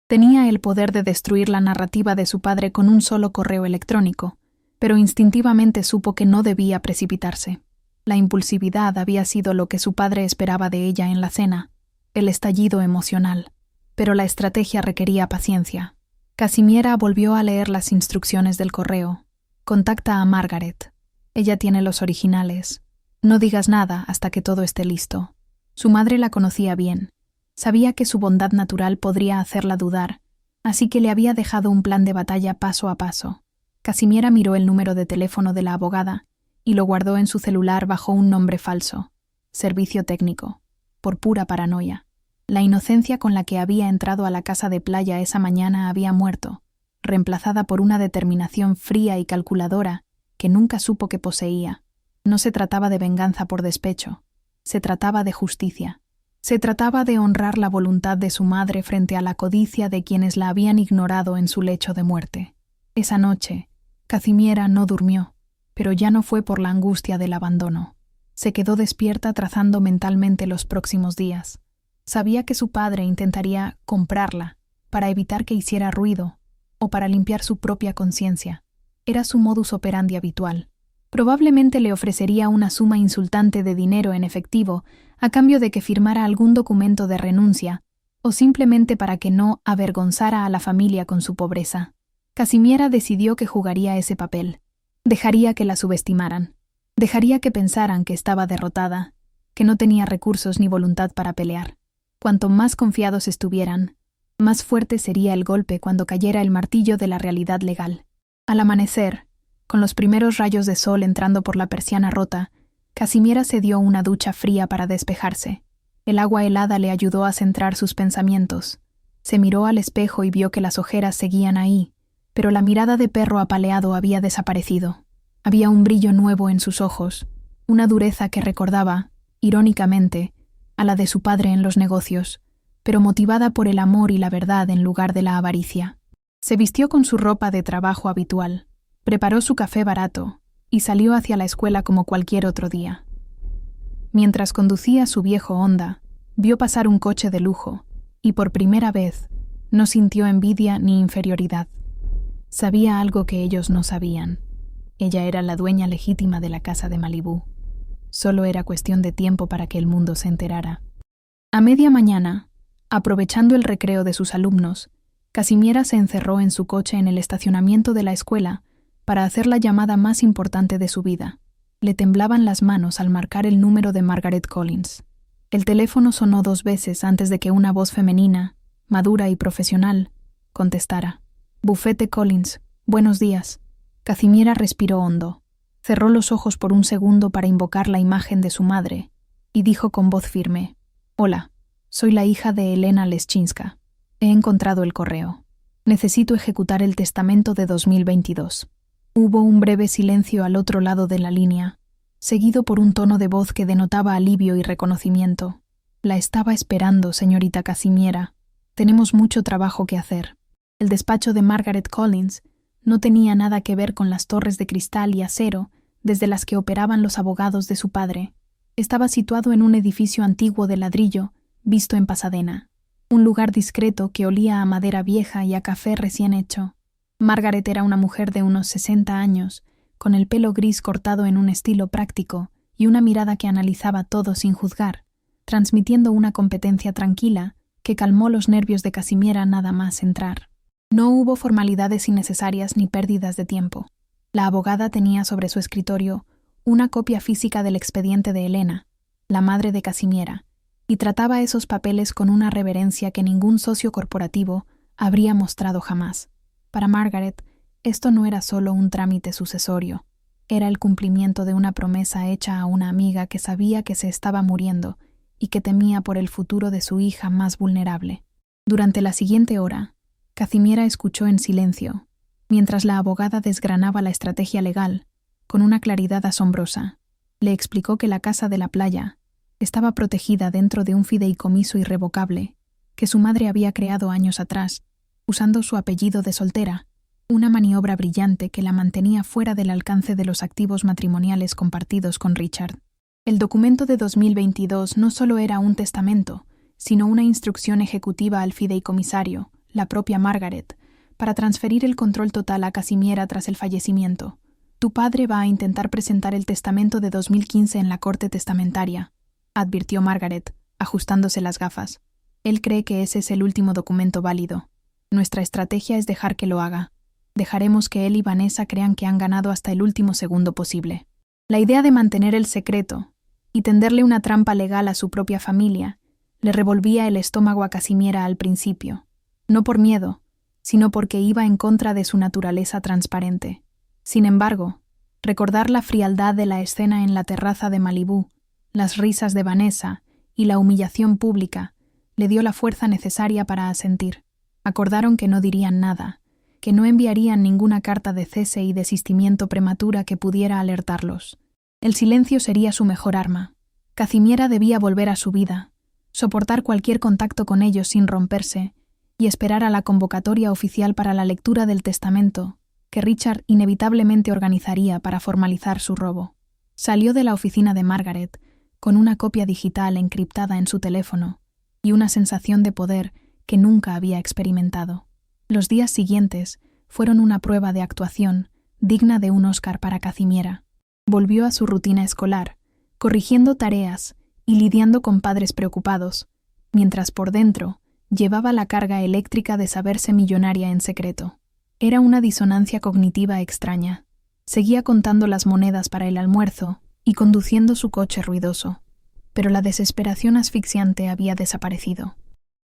Tenía el poder de destruir la narrativa de su padre con un solo correo electrónico, pero instintivamente supo que no debía precipitarse. La impulsividad había sido lo que su padre esperaba de ella en la cena, el estallido emocional, pero la estrategia requería paciencia. Casimiera volvió a leer las instrucciones del correo. Contacta a Margaret. Ella tiene los originales. No digas nada hasta que todo esté listo. Su madre la conocía bien. Sabía que su bondad natural podría hacerla dudar, así que le había dejado un plan de batalla paso a paso. Casimiera miró el número de teléfono de la abogada y lo guardó en su celular bajo un nombre falso. Servicio técnico. Por pura paranoia. La inocencia con la que había entrado a la casa de playa esa mañana había muerto, reemplazada por una determinación fría y calculadora que nunca supo que poseía. No se trataba de venganza por despecho. Se trataba de justicia. Se trataba de honrar la voluntad de su madre frente a la codicia de quienes la habían ignorado en su lecho de muerte. Esa noche, Casimiera no durmió, pero ya no fue por la angustia del abandono. Se quedó despierta trazando mentalmente los próximos días. Sabía que su padre intentaría comprarla para evitar que hiciera ruido o para limpiar su propia conciencia. Era su modus operandi habitual. Probablemente le ofrecería una suma insultante de dinero en efectivo a cambio de que firmara algún documento de renuncia o simplemente para que no avergonzara a la familia con su pobreza. Casimiera decidió que jugaría ese papel. Dejaría que la subestimaran. Dejaría que pensaran que estaba derrotada, que no tenía recursos ni voluntad para pelear. Cuanto más confiados estuvieran, más fuerte sería el golpe cuando cayera el martillo de la realidad legal. Al amanecer, Con los primeros rayos de sol entrando por la persiana rota, Casimiera se dio una ducha fría para despejarse. El agua helada le ayudó a centrar sus pensamientos. Se miró al espejo y vio que las ojeras seguían ahí, pero la mirada de perro apaleado había desaparecido. Había un brillo nuevo en sus ojos, una dureza que recordaba, irónicamente, a la de su padre en los negocios, pero motivada por el amor y la verdad en lugar de la avaricia. Se vistió con su ropa de trabajo habitual, preparó su café barato y salió hacia la escuela como cualquier otro día. Mientras conducía su viejo Honda, vio pasar un coche de lujo y por primera vez no sintió envidia ni inferioridad. Sabía algo que ellos no sabían. Ella era la dueña legítima de la casa de Malibú. Solo era cuestión de tiempo para que el mundo se enterara. A media mañana, aprovechando el recreo de sus alumnos, Casimiera se encerró en su coche en el estacionamiento de la escuela para hacer la llamada más importante de su vida. Le temblaban las manos al marcar el número de Margaret Collins. El teléfono sonó 2 veces antes de que una voz femenina, madura y profesional, contestara. «Bufete Collins, buenos días». Casimiera respiró hondo. Cerró los ojos por un segundo para invocar la imagen de su madre y dijo con voz firme: «Hola, soy la hija de Elena Leschinska. He encontrado el correo. Necesito ejecutar el testamento de 2022». Hubo un breve silencio al otro lado de la línea, seguido por un tono de voz que denotaba alivio y reconocimiento. «La estaba esperando, señorita Casimiera. Tenemos mucho trabajo que hacer». El despacho de Margaret Collins no tenía nada que ver con las torres de cristal y acero desde las que operaban los abogados de su padre. Estaba situado en un edificio antiguo de ladrillo, visto en Pasadena. Un lugar discreto que olía a madera vieja y a café recién hecho. Margaret era una mujer de unos 60 años, con el pelo gris cortado en un estilo práctico y una mirada que analizaba todo sin juzgar, transmitiendo una competencia tranquila que calmó los nervios de Casimiera nada más entrar. No hubo formalidades innecesarias ni pérdidas de tiempo. La abogada tenía sobre su escritorio una copia física del expediente de Elena, la madre de Casimiera, y trataba esos papeles con una reverencia que ningún socio corporativo habría mostrado jamás. Para Margaret, esto no era solo un trámite sucesorio, era el cumplimiento de una promesa hecha a una amiga que sabía que se estaba muriendo y que temía por el futuro de su hija más vulnerable. Durante la siguiente hora, Casimiera escuchó en silencio, mientras la abogada desgranaba la estrategia legal, con una claridad asombrosa. Le explicó que la casa de la playa estaba protegida dentro de un fideicomiso irrevocable que su madre había creado años atrás, usando su apellido de soltera, una maniobra brillante que la mantenía fuera del alcance de los activos matrimoniales compartidos con Richard. El documento de 2022 no solo era un testamento, sino una instrucción ejecutiva al fideicomisario, la propia Margaret, para transferir el control total a Casimiera tras el fallecimiento. «Tu padre va a intentar presentar el testamento de 2015 en la corte testamentaria», advirtió Margaret, ajustándose las gafas. «Él cree que ese es el último documento válido. Nuestra estrategia es dejar que lo haga. Dejaremos que él y Vanessa crean que han ganado hasta el último segundo posible». La idea de mantener el secreto y tenderle una trampa legal a su propia familia le revolvía el estómago a Casimiera al principio. No por miedo, sino porque iba en contra de su naturaleza transparente. Sin embargo, recordar la frialdad de la escena en la terraza de Malibú, las risas de Vanessa y la humillación pública le dio la fuerza necesaria para asentir. Acordaron que no dirían nada, que no enviarían ninguna carta de cese y desistimiento prematura que pudiera alertarlos. El silencio sería su mejor arma. Casimiera debía volver a su vida, soportar cualquier contacto con ellos sin romperse y esperar a la convocatoria oficial para la lectura del testamento que Richard inevitablemente organizaría para formalizar su robo. Salió de la oficina de Margaret con una copia digital encriptada en su teléfono y una sensación de poder que nunca había experimentado. Los días siguientes fueron una prueba de actuación digna de un Oscar para Casimiera. Volvió a su rutina escolar, corrigiendo tareas y lidiando con padres preocupados, mientras por dentro llevaba la carga eléctrica de saberse millonaria en secreto. Era una disonancia cognitiva extraña. Seguía contando las monedas para el almuerzo y conduciendo su coche ruidoso, pero la desesperación asfixiante había desaparecido.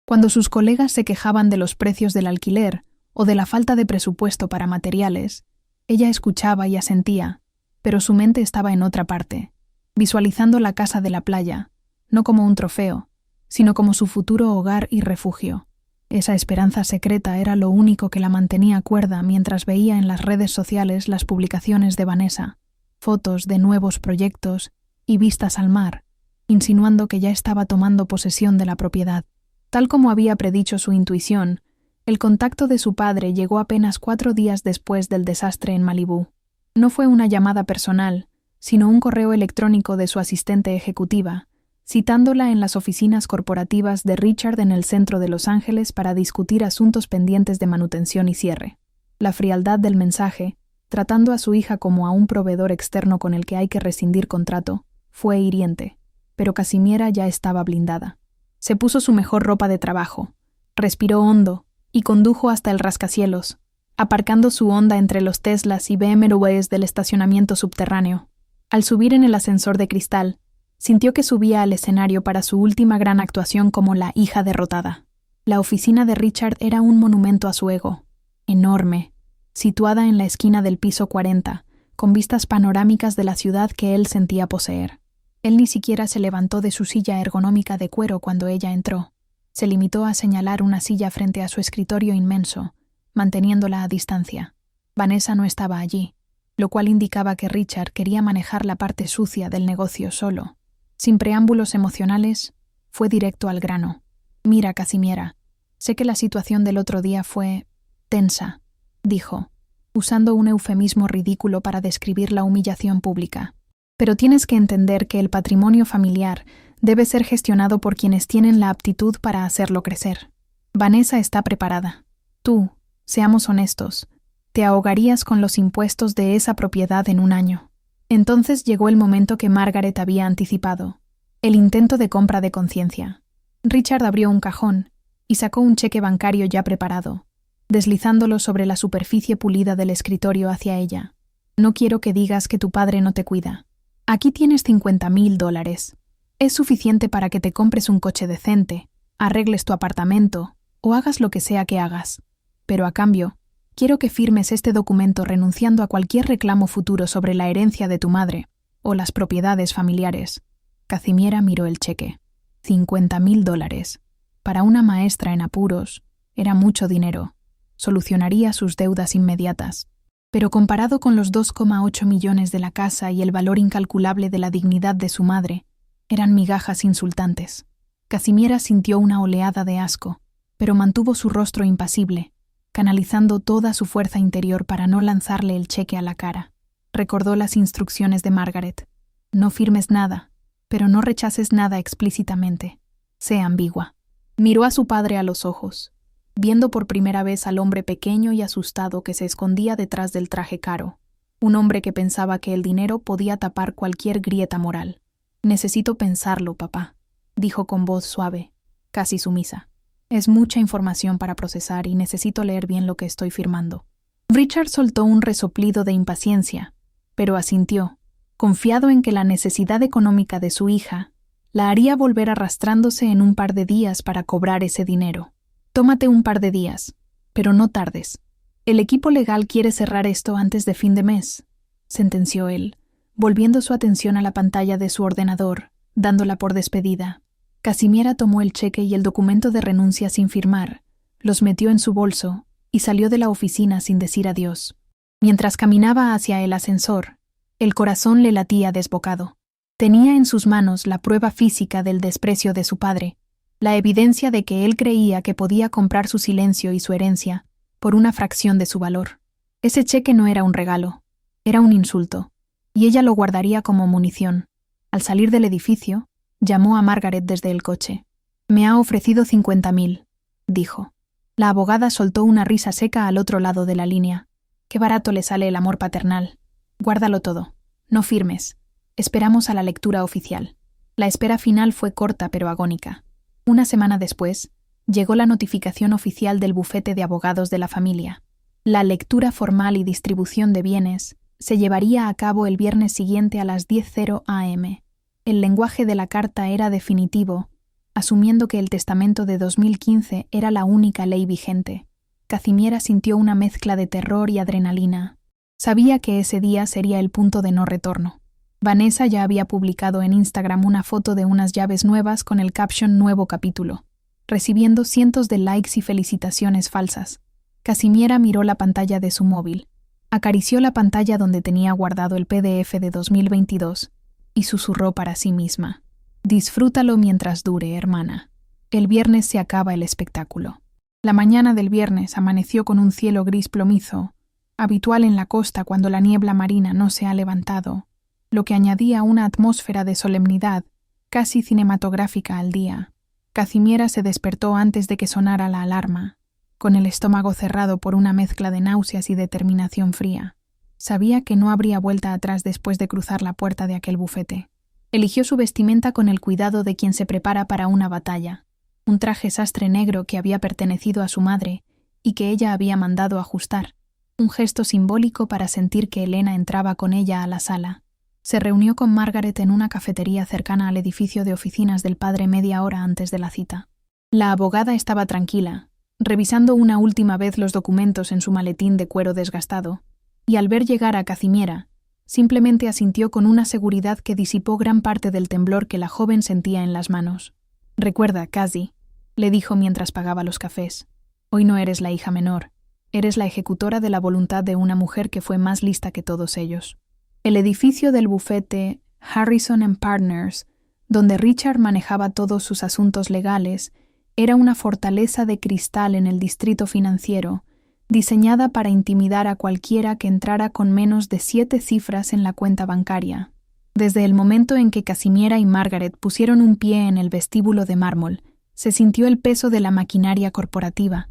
Cuando sus colegas se quejaban de los precios del alquiler o de la falta de presupuesto para materiales, Ella escuchaba y asentía, pero su mente estaba en otra parte, visualizando la casa de la playa, no como un trofeo, sino como su futuro hogar y refugio. Esa esperanza secreta era lo único que la mantenía cuerda mientras veía en las redes sociales las publicaciones de Vanessa, fotos de nuevos proyectos y vistas al mar, insinuando que ya estaba tomando posesión de la propiedad. Tal como había predicho su intuición, el contacto de su padre llegó apenas 4 días después del desastre en Malibú. No fue una llamada personal, sino un correo electrónico de su asistente ejecutiva, citándola en las oficinas corporativas de Richard en el centro de Los Ángeles para discutir asuntos pendientes de manutención y cierre. La frialdad del mensaje, tratando a su hija como a un proveedor externo con el que hay que rescindir contrato, fue hiriente, pero Casimiera ya estaba blindada. Se puso su mejor ropa de trabajo, respiró hondo y condujo hasta el rascacielos, aparcando su Honda entre los Teslas y BMWs del estacionamiento subterráneo. Al subir en el ascensor de cristal, sintió que subía al escenario para su última gran actuación como la hija derrotada. La oficina de Richard era un monumento a su ego, enorme, situada en la esquina del piso 40, con vistas panorámicas de la ciudad que él sentía poseer. Él ni siquiera se levantó de su silla ergonómica de cuero cuando ella entró. Se limitó a señalar una silla frente a su escritorio inmenso, manteniéndola a distancia. Vanessa no estaba allí, lo cual indicaba que Richard quería manejar la parte sucia del negocio solo. Sin preámbulos emocionales, fue directo al grano. «Mira, Casimiera, sé que la situación del otro día fue tensa», dijo, usando un eufemismo ridículo para describir la humillación pública. «Pero tienes que entender que el patrimonio familiar debe ser gestionado por quienes tienen la aptitud para hacerlo crecer. Vanessa está preparada. Tú, seamos honestos, te ahogarías con los impuestos de esa propiedad en un año». Entonces llegó el momento que Margaret había anticipado, el intento de compra de conciencia. Richard abrió un cajón y sacó un cheque bancario ya preparado, deslizándolo sobre la superficie pulida del escritorio hacia ella. «No quiero que digas que tu padre no te cuida. Aquí tienes $50,000. Es suficiente para que te compres un coche decente, arregles tu apartamento o hagas lo que sea que hagas. Pero a cambio, quiero que firmes este documento renunciando a cualquier reclamo futuro sobre la herencia de tu madre o las propiedades familiares». Casimiera miró el cheque. $50,000. Para una maestra en apuros, era mucho dinero. Solucionaría sus deudas inmediatas. Pero comparado con los 2,8 millones de la casa y el valor incalculable de la dignidad de su madre, eran migajas insultantes. Casimiera sintió una oleada de asco, pero mantuvo su rostro impasible, canalizando toda su fuerza interior para no lanzarle el cheque a la cara. Recordó las instrucciones de Margaret. No firmes nada, pero no rechaces nada explícitamente. Sé ambigua. Miró a su padre a los ojos, viendo por primera vez al hombre pequeño y asustado que se escondía detrás del traje caro, un hombre que pensaba que el dinero podía tapar cualquier grieta moral. «Necesito pensarlo, papá», dijo con voz suave, casi sumisa. «Es mucha información para procesar y necesito leer bien lo que estoy firmando». Richard soltó un resoplido de impaciencia, pero asintió, confiado en que la necesidad económica de su hija la haría volver arrastrándose en un par de días para cobrar ese dinero. «Tómate un par de días, pero no tardes. El equipo legal quiere cerrar esto antes de fin de mes», sentenció él, volviendo su atención a la pantalla de su ordenador, dándola por despedida. Casimiera tomó el cheque y el documento de renuncia sin firmar, los metió en su bolso y salió de la oficina sin decir adiós. Mientras caminaba hacia el ascensor, el corazón le latía desbocado. Tenía en sus manos la prueba física del desprecio de su padre, la evidencia de que él creía que podía comprar su silencio y su herencia por una fracción de su valor. Ese cheque no era un regalo, era un insulto, y ella lo guardaría como munición. Al salir del edificio, llamó a Margaret desde el coche. «Me ha ofrecido 50,000», dijo. La abogada soltó una risa seca al otro lado de la línea. «Qué barato le sale el amor paternal. Guárdalo todo. No firmes. Esperamos a la lectura oficial». La espera final fue corta pero agónica. Una semana después, llegó la notificación oficial del bufete de abogados de la familia. La lectura formal y distribución de bienes se llevaría a cabo el viernes siguiente a las 10:00 am. El lenguaje de la carta era definitivo, asumiendo que el testamento de 2015 era la única ley vigente. Casimiera sintió una mezcla de terror y adrenalina. Sabía que ese día sería el punto de no retorno. Vanessa ya había publicado en Instagram una foto de unas llaves nuevas con el caption "Nuevo capítulo", recibiendo cientos de likes y felicitaciones falsas. Casimiera miró la pantalla de su móvil, acarició la pantalla donde tenía guardado el PDF de 2022 y susurró para sí misma: «Disfrútalo mientras dure, hermana. El viernes se acaba el espectáculo». La mañana del viernes amaneció con un cielo gris plomizo, habitual en la costa cuando la niebla marina no se ha levantado, lo que añadía una atmósfera de solemnidad casi cinematográfica al día. Casimiera se despertó antes de que sonara la alarma, con el estómago cerrado por una mezcla de náuseas y determinación fría. Sabía que no habría vuelta atrás después de cruzar la puerta de aquel bufete. Eligió su vestimenta con el cuidado de quien se prepara para una batalla, un traje sastre negro que había pertenecido a su madre y que ella había mandado ajustar, un gesto simbólico para sentir que Elena entraba con ella a la sala. Se reunió con Margaret en una cafetería cercana al edificio de oficinas del padre media hora antes de la cita. La abogada estaba tranquila, revisando una última vez los documentos en su maletín de cuero desgastado, y al ver llegar a Casimiera, simplemente asintió con una seguridad que disipó gran parte del temblor que la joven sentía en las manos. «Recuerda, Cassie», le dijo mientras pagaba los cafés, «hoy no eres la hija menor, eres la ejecutora de la voluntad de una mujer que fue más lista que todos ellos». El edificio del bufete Harrison & Partners, donde Richard manejaba todos sus asuntos legales, era una fortaleza de cristal en el distrito financiero, diseñada para intimidar a cualquiera que entrara con menos de 7 cifras en la cuenta bancaria. Desde el momento en que Casimiera y Margaret pusieron un pie en el vestíbulo de mármol, se sintió el peso de la maquinaria corporativa.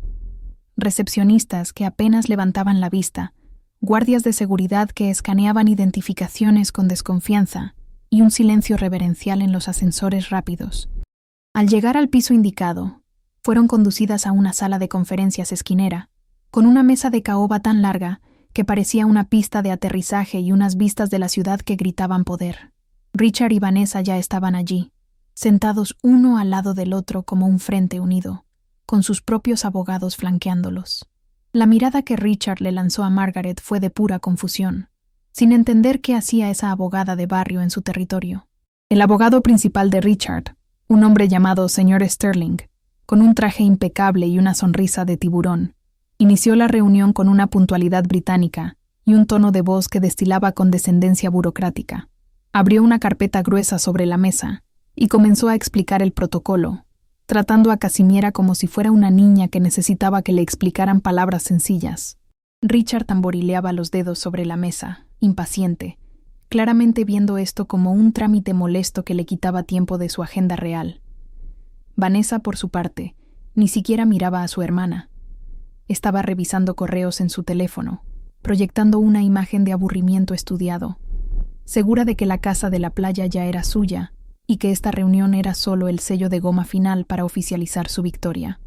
Recepcionistas que apenas levantaban la vista, guardias de seguridad que escaneaban identificaciones con desconfianza y un silencio reverencial en los ascensores rápidos. Al llegar al piso indicado, fueron conducidas a una sala de conferencias esquinera, con una mesa de caoba tan larga que parecía una pista de aterrizaje y unas vistas de la ciudad que gritaban poder. Richard y Vanessa ya estaban allí, sentados uno al lado del otro como un frente unido, con sus propios abogados flanqueándolos. La mirada que Richard le lanzó a Margaret fue de pura confusión, sin entender qué hacía esa abogada de barrio en su territorio. El abogado principal de Richard, un hombre llamado señor Sterling, con un traje impecable y una sonrisa de tiburón, inició la reunión con una puntualidad británica y un tono de voz que destilaba condescendencia burocrática. Abrió una carpeta gruesa sobre la mesa y comenzó a explicar el protocolo, tratando a Casimiera como si fuera una niña que necesitaba que le explicaran palabras sencillas. Richard tamborileaba los dedos sobre la mesa, impaciente, claramente viendo esto como un trámite molesto que le quitaba tiempo de su agenda real. Vanessa, por su parte, ni siquiera miraba a su hermana. Estaba revisando correos en su teléfono, proyectando una imagen de aburrimiento estudiado, segura de que la casa de la playa ya era suya y que esta reunión era solo el sello de goma final para oficializar su victoria.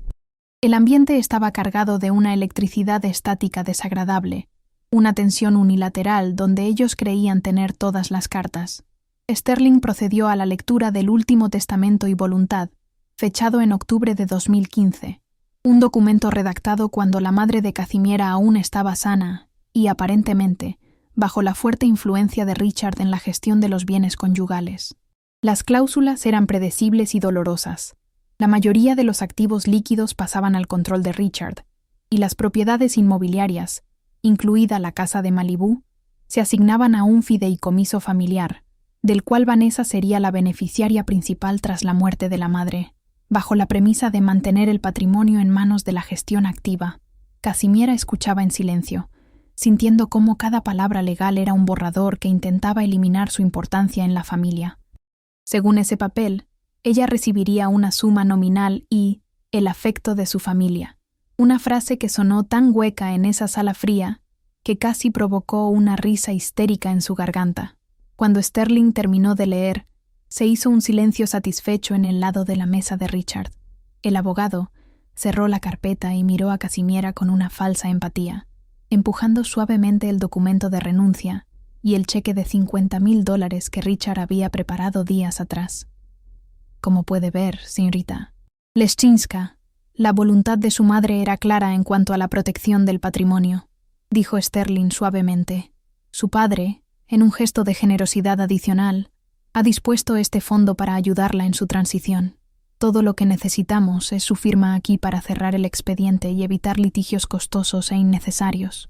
El ambiente estaba cargado de una electricidad estática desagradable, una tensión unilateral donde ellos creían tener todas las cartas. Sterling procedió a la lectura del Último Testamento y Voluntad, fechado en octubre de 2015, un documento redactado cuando la madre de Casimiera aún estaba sana y, aparentemente, bajo la fuerte influencia de Richard en la gestión de los bienes conyugales. Las cláusulas eran predecibles y dolorosas. La mayoría de los activos líquidos pasaban al control de Richard, y las propiedades inmobiliarias, incluida la casa de Malibú, se asignaban a un fideicomiso familiar, del cual Vanessa sería la beneficiaria principal tras la muerte de la madre, bajo la premisa de mantener el patrimonio en manos de la gestión activa. Casimiera escuchaba en silencio, sintiendo cómo cada palabra legal era un borrador que intentaba eliminar su importancia en la familia. Según ese papel, ella recibiría una suma nominal y el afecto de su familia, una frase que sonó tan hueca en esa sala fría que casi provocó una risa histérica en su garganta. Cuando Sterling terminó de leer, se hizo un silencio satisfecho en el lado de la mesa de Richard. El abogado cerró la carpeta y miró a Casimiera con una falsa empatía, empujando suavemente el documento de renuncia y el cheque de $50,000 que Richard había preparado días atrás. Como puede ver, señorita Leszczyńska, la voluntad de su madre era clara en cuanto a la protección del patrimonio. dijo Sterling suavemente. Su padre, en un gesto de generosidad adicional, ha dispuesto este fondo para ayudarla en su transición. Todo lo que necesitamos es su firma aquí para cerrar el expediente y evitar litigios costosos e innecesarios.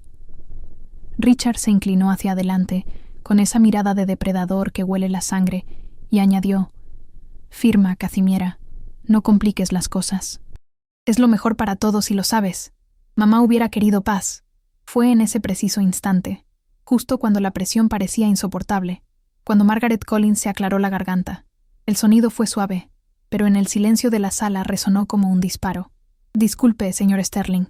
Richard se inclinó hacia adelante, con esa mirada de depredador que huele la sangre, y añadió: «Firma, Cazimiera. No compliques las cosas. Es lo mejor para todos y lo sabes. Mamá hubiera querido paz». Fue en ese preciso instante, justo cuando la presión parecía insoportable, cuando Margaret Collins se aclaró la garganta. El sonido fue suave, pero en el silencio de la sala resonó como un disparo. «Disculpe, señor Sterling»,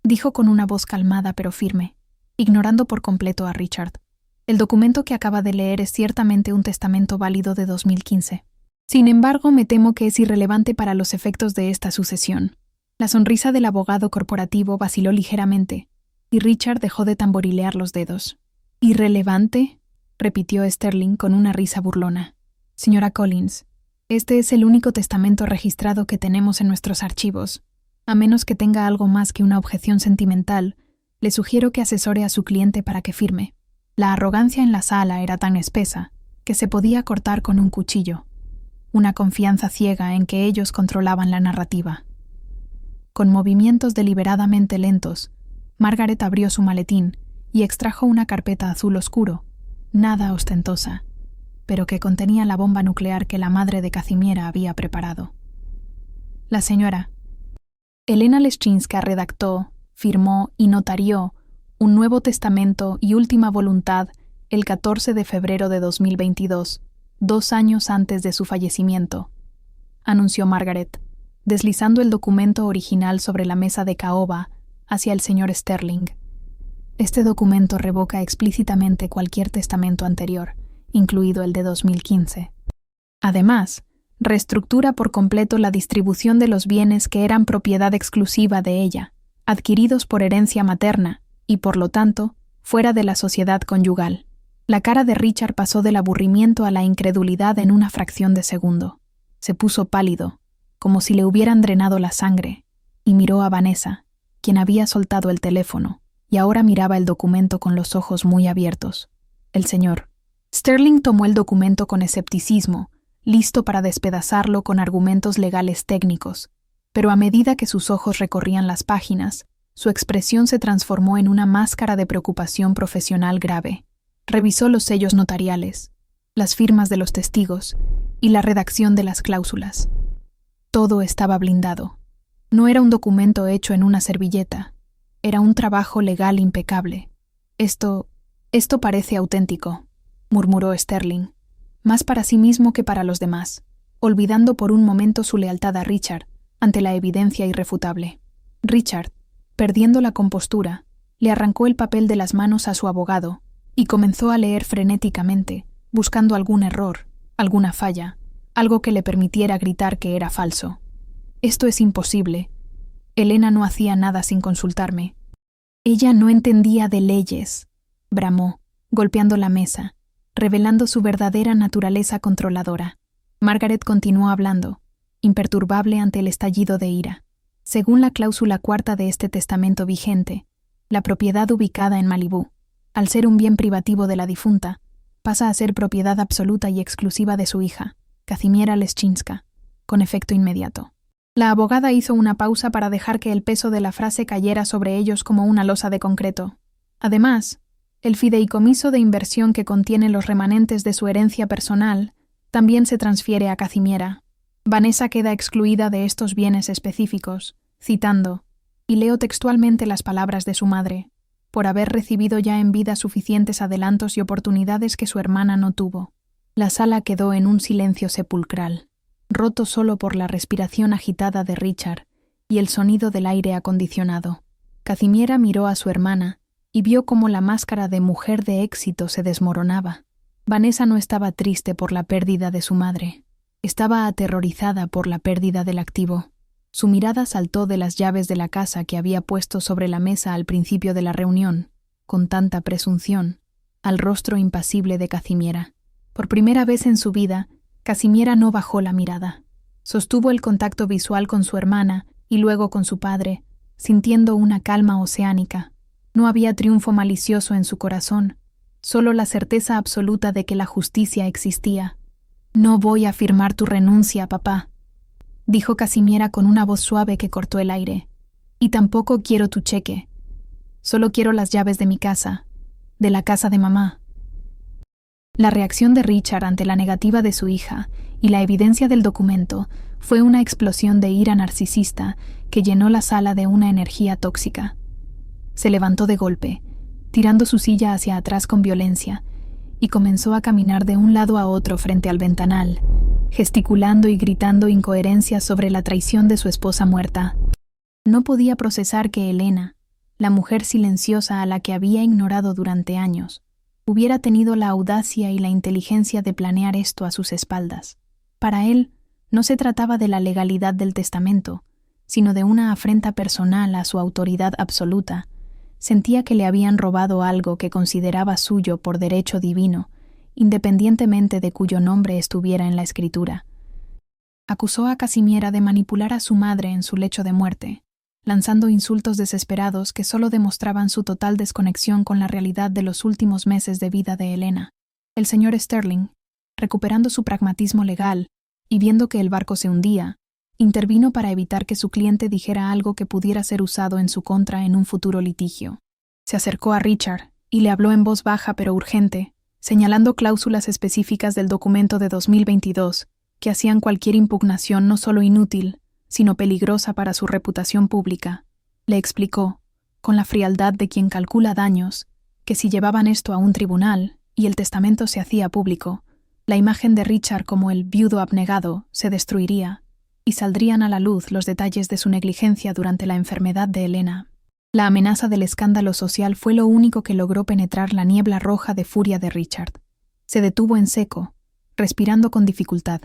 dijo con una voz calmada pero firme, ignorando por completo a Richard. «El documento que acaba de leer es ciertamente un testamento válido de 2015. Sin embargo, me temo que es irrelevante para los efectos de esta sucesión». La sonrisa del abogado corporativo vaciló ligeramente, y Richard dejó de tamborilear los dedos. «¿Irrelevante?», repitió Sterling con una risa burlona. «Señora Collins, este es el único testamento registrado que tenemos en nuestros archivos. A menos que tenga algo más que una objeción sentimental, le sugiero que asesore a su cliente para que firme». La arrogancia en la sala era tan espesa que se podía cortar con un cuchillo. Una confianza ciega en que ellos controlaban la narrativa. Con movimientos deliberadamente lentos, Margaret abrió su maletín y extrajo una carpeta azul oscuro, nada ostentosa, pero que contenía la bomba nuclear que la madre de Cazimiera había preparado. La señora Elena Leszczyńska redactó, firmó y notarió un nuevo testamento y última voluntad el 14 de febrero de 2022, 2 años antes de su fallecimiento, anunció Margaret, deslizando el documento original sobre la mesa de caoba hacia el señor Sterling. Este documento revoca explícitamente cualquier testamento anterior, incluido el de 2015. Además, reestructura por completo la distribución de los bienes que eran propiedad exclusiva de ella, adquiridos por herencia materna y, por lo tanto, fuera de la sociedad conyugal. La cara de Richard pasó del aburrimiento a la incredulidad en una fracción de segundo. Se puso pálido, como si le hubieran drenado la sangre, y miró a Vanessa, quien había soltado el teléfono, y ahora miraba el documento con los ojos muy abiertos. El señor Sterling tomó el documento con escepticismo, listo para despedazarlo con argumentos legales técnicos, pero a medida que sus ojos recorrían las páginas, su expresión se transformó en una máscara de preocupación profesional grave. Revisó los sellos notariales, las firmas de los testigos y la redacción de las cláusulas. Todo estaba blindado. No era un documento hecho en una servilleta. Era un trabajo legal impecable. Esto parece auténtico», murmuró Sterling, más para sí mismo que para los demás, olvidando por un momento su lealtad a Richard ante la evidencia irrefutable. Richard, perdiendo la compostura, le arrancó el papel de las manos a su abogado y comenzó a leer frenéticamente, buscando algún error, alguna falla, algo que le permitiera gritar que era falso. «Esto es imposible. Elena no hacía nada sin consultarme». «Ella no entendía de leyes», bramó, golpeando la mesa, revelando su verdadera naturaleza controladora. Margaret continuó hablando, imperturbable ante el estallido de ira. Según la cláusula 4 de este testamento vigente, la propiedad ubicada en Malibú, al ser un bien privativo de la difunta, pasa a ser propiedad absoluta y exclusiva de su hija, Cazimiera Leszczyńska, con efecto inmediato. La abogada hizo una pausa para dejar que el peso de la frase cayera sobre ellos como una losa de concreto. Además, el fideicomiso de inversión que contiene los remanentes de su herencia personal también se transfiere a Cazimiera. Vanessa queda excluida de estos bienes específicos, citando, y leo textualmente las palabras de su madre, por haber recibido ya en vida suficientes adelantos y oportunidades que su hermana no tuvo. La sala quedó en un silencio sepulcral, roto solo por la respiración agitada de Richard y el sonido del aire acondicionado. Cazimiera miró a su hermana y vio cómo la máscara de mujer de éxito se desmoronaba. Vanessa no estaba triste por la pérdida de su madre. Estaba aterrorizada por la pérdida del activo. Su mirada saltó de las llaves de la casa que había puesto sobre la mesa al principio de la reunión, con tanta presunción, al rostro impasible de Cazimiera. Por primera vez en su vida, Cazimiera no bajó la mirada. Sostuvo el contacto visual con su hermana y luego con su padre, sintiendo una calma oceánica. No había triunfo malicioso en su corazón, solo la certeza absoluta de que la justicia existía. «No voy a firmar tu renuncia, papá», dijo Casimiera con una voz suave que cortó el aire. «Y tampoco quiero tu cheque. Solo quiero las llaves de mi casa, de la casa de mamá». La reacción de Richard ante la negativa de su hija y la evidencia del documento fue una explosión de ira narcisista que llenó la sala de una energía tóxica. Se levantó de golpe, tirando su silla hacia atrás con violencia, y comenzó a caminar de un lado a otro frente al ventanal, gesticulando y gritando incoherencias sobre la traición de su esposa muerta. No podía procesar que Elena, la mujer silenciosa a la que había ignorado durante años, hubiera tenido la audacia y la inteligencia de planear esto a sus espaldas. Para él, no se trataba de la legalidad del testamento, sino de una afrenta personal a su autoridad absoluta. Sentía que le habían robado algo que consideraba suyo por derecho divino, independientemente de cuyo nombre estuviera en la escritura. Acusó a Casimiera de manipular a su madre en su lecho de muerte, lanzando insultos desesperados que solo demostraban su total desconexión con la realidad de los últimos meses de vida de Elena. El señor Sterling, recuperando su pragmatismo legal y viendo que el barco se hundía, intervino para evitar que su cliente dijera algo que pudiera ser usado en su contra en un futuro litigio. Se acercó a Richard y le habló en voz baja pero urgente, señalando cláusulas específicas del documento de 2022 que hacían cualquier impugnación no solo inútil, sino peligrosa para su reputación pública. Le explicó, con la frialdad de quien calcula daños, que si llevaban esto a un tribunal y el testamento se hacía público, la imagen de Richard como el viudo abnegado se destruiría y saldrían a la luz los detalles de su negligencia durante la enfermedad de Elena. La amenaza del escándalo social fue lo único que logró penetrar la niebla roja de furia de Richard. Se detuvo en seco, respirando con dificultad,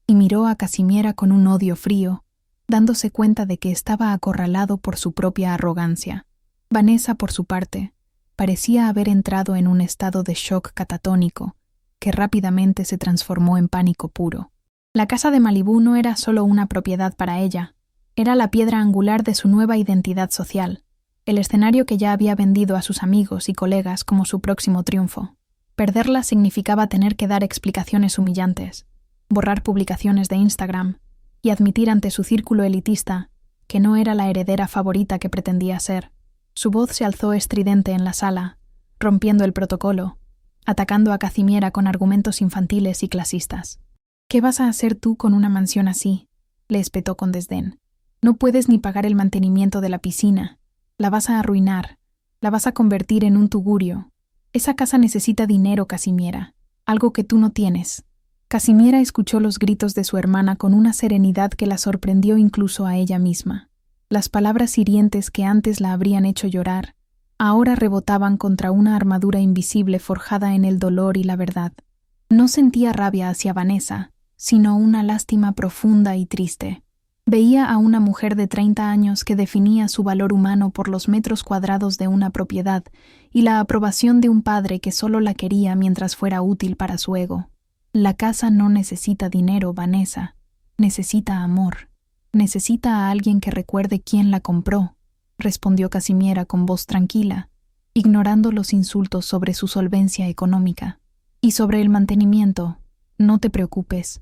y miró a Casimiera con un odio frío, dándose cuenta de que estaba acorralado por su propia arrogancia. Vanessa, por su parte, parecía haber entrado en un estado de shock catatónico, que rápidamente se transformó en pánico puro. La casa de Malibú no era solo una propiedad para ella, era la piedra angular de su nueva identidad social, el escenario que ya había vendido a sus amigos y colegas como su próximo triunfo. Perderla significaba tener que dar explicaciones humillantes, borrar publicaciones de Instagram y admitir ante su círculo elitista que no era la heredera favorita que pretendía ser. Su voz se alzó estridente en la sala, rompiendo el protocolo, atacando a Casimiera con argumentos infantiles y clasistas. «¿Qué vas a hacer tú con una mansión así?», le espetó con desdén. «No puedes ni pagar el mantenimiento de la piscina. La vas a arruinar. La vas a convertir en un tugurio. Esa casa necesita dinero, Casimiera, algo que tú no tienes». Casimiera escuchó los gritos de su hermana con una serenidad que la sorprendió incluso a ella misma. Las palabras hirientes que antes la habrían hecho llorar, ahora rebotaban contra una armadura invisible forjada en el dolor y la verdad. No sentía rabia hacia Vanessa, sino una lástima profunda y triste. Veía a una mujer de 30 años que definía su valor humano por los metros cuadrados de una propiedad y la aprobación de un padre que solo la quería mientras fuera útil para su ego. La casa no necesita dinero, Vanessa. Necesita amor. Necesita a alguien que recuerde quién la compró, respondió Casimiera con voz tranquila, ignorando los insultos sobre su solvencia económica. Y sobre el mantenimiento, no te preocupes.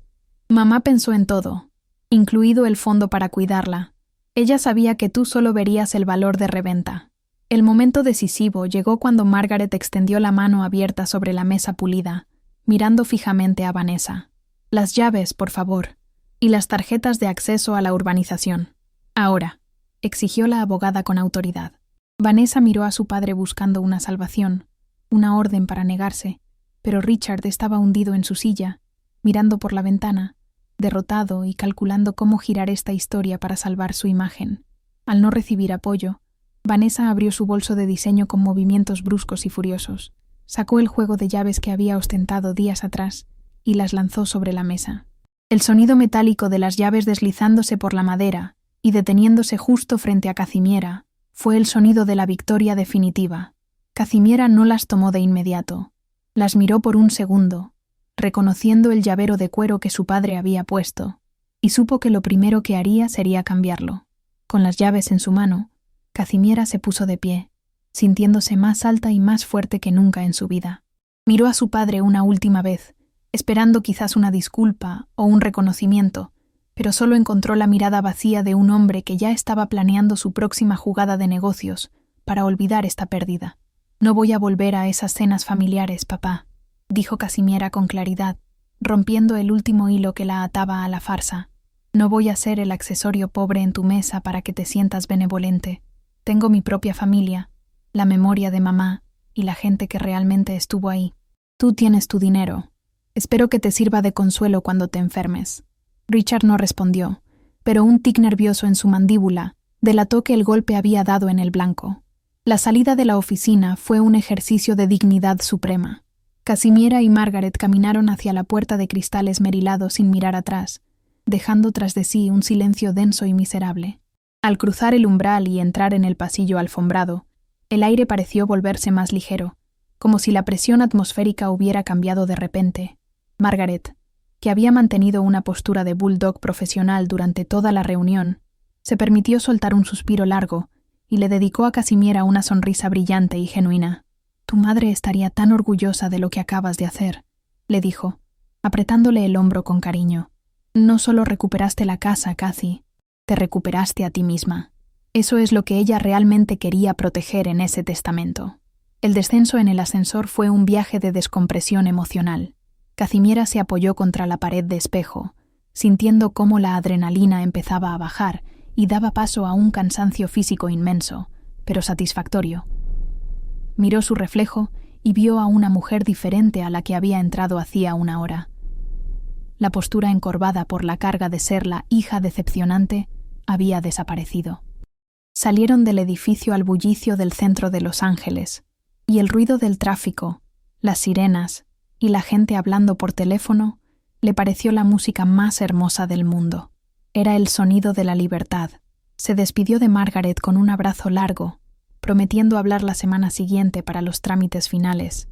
Mamá pensó en todo, incluido el fondo para cuidarla. Ella sabía que tú solo verías el valor de reventa. El momento decisivo llegó cuando Margaret extendió la mano abierta sobre la mesa pulida, mirando fijamente a Vanessa. «Las llaves, por favor, y las tarjetas de acceso a la urbanización. Ahora», exigió la abogada con autoridad. Vanessa miró a su padre buscando una salvación, una orden para negarse, pero Richard estaba hundido en su silla, mirando por la ventana, derrotado y calculando cómo girar esta historia para salvar su imagen. Al no recibir apoyo, Vanessa abrió su bolso de diseño con movimientos bruscos y furiosos. Sacó el juego de llaves que había ostentado días atrás y las lanzó sobre la mesa. El sonido metálico de las llaves deslizándose por la madera y deteniéndose justo frente a Casimiera fue el sonido de la victoria definitiva. Casimiera no las tomó de inmediato. Las miró por un segundo, reconociendo el llavero de cuero que su padre había puesto, y supo que lo primero que haría sería cambiarlo. Con las llaves en su mano, Casimiera se puso de pie, sintiéndose más alta y más fuerte que nunca en su vida. Miró a su padre una última vez, esperando quizás una disculpa o un reconocimiento, pero solo encontró la mirada vacía de un hombre que ya estaba planeando su próxima jugada de negocios para olvidar esta pérdida. «No voy a volver a esas cenas familiares, papá», dijo Casimiera con claridad, rompiendo el último hilo que la ataba a la farsa. «No voy a ser el accesorio pobre en tu mesa para que te sientas benevolente. Tengo mi propia familia, la memoria de mamá y la gente que realmente estuvo ahí. Tú tienes tu dinero. Espero que te sirva de consuelo cuando te enfermes». Richard no respondió, pero un tic nervioso en su mandíbula delató que el golpe había dado en el blanco. La salida de la oficina fue un ejercicio de dignidad suprema. Casimiera y Margaret caminaron hacia la puerta de cristal esmerilado sin mirar atrás, dejando tras de sí un silencio denso y miserable. Al cruzar el umbral y entrar en el pasillo alfombrado, el aire pareció volverse más ligero, como si la presión atmosférica hubiera cambiado de repente. Margaret, que había mantenido una postura de bulldog profesional durante toda la reunión, se permitió soltar un suspiro largo y le dedicó a Casimiera una sonrisa brillante y genuina. «Tu madre estaría tan orgullosa de lo que acabas de hacer», le dijo, apretándole el hombro con cariño. «No solo recuperaste la casa, Cathy, te recuperaste a ti misma. Eso es lo que ella realmente quería proteger en ese testamento». El descenso en el ascensor fue un viaje de descompresión emocional. Casimiera se apoyó contra la pared de espejo, sintiendo cómo la adrenalina empezaba a bajar y daba paso a un cansancio físico inmenso, pero satisfactorio. Miró su reflejo y vio a una mujer diferente a la que había entrado hacía una hora. La postura encorvada por la carga de ser la hija decepcionante había desaparecido. Salieron del edificio al bullicio del centro de Los Ángeles, y el ruido del tráfico, las sirenas y la gente hablando por teléfono le pareció la música más hermosa del mundo. Era el sonido de la libertad. Se despidió de Margaret con un abrazo largo, prometiendo hablar la semana siguiente para los trámites finales,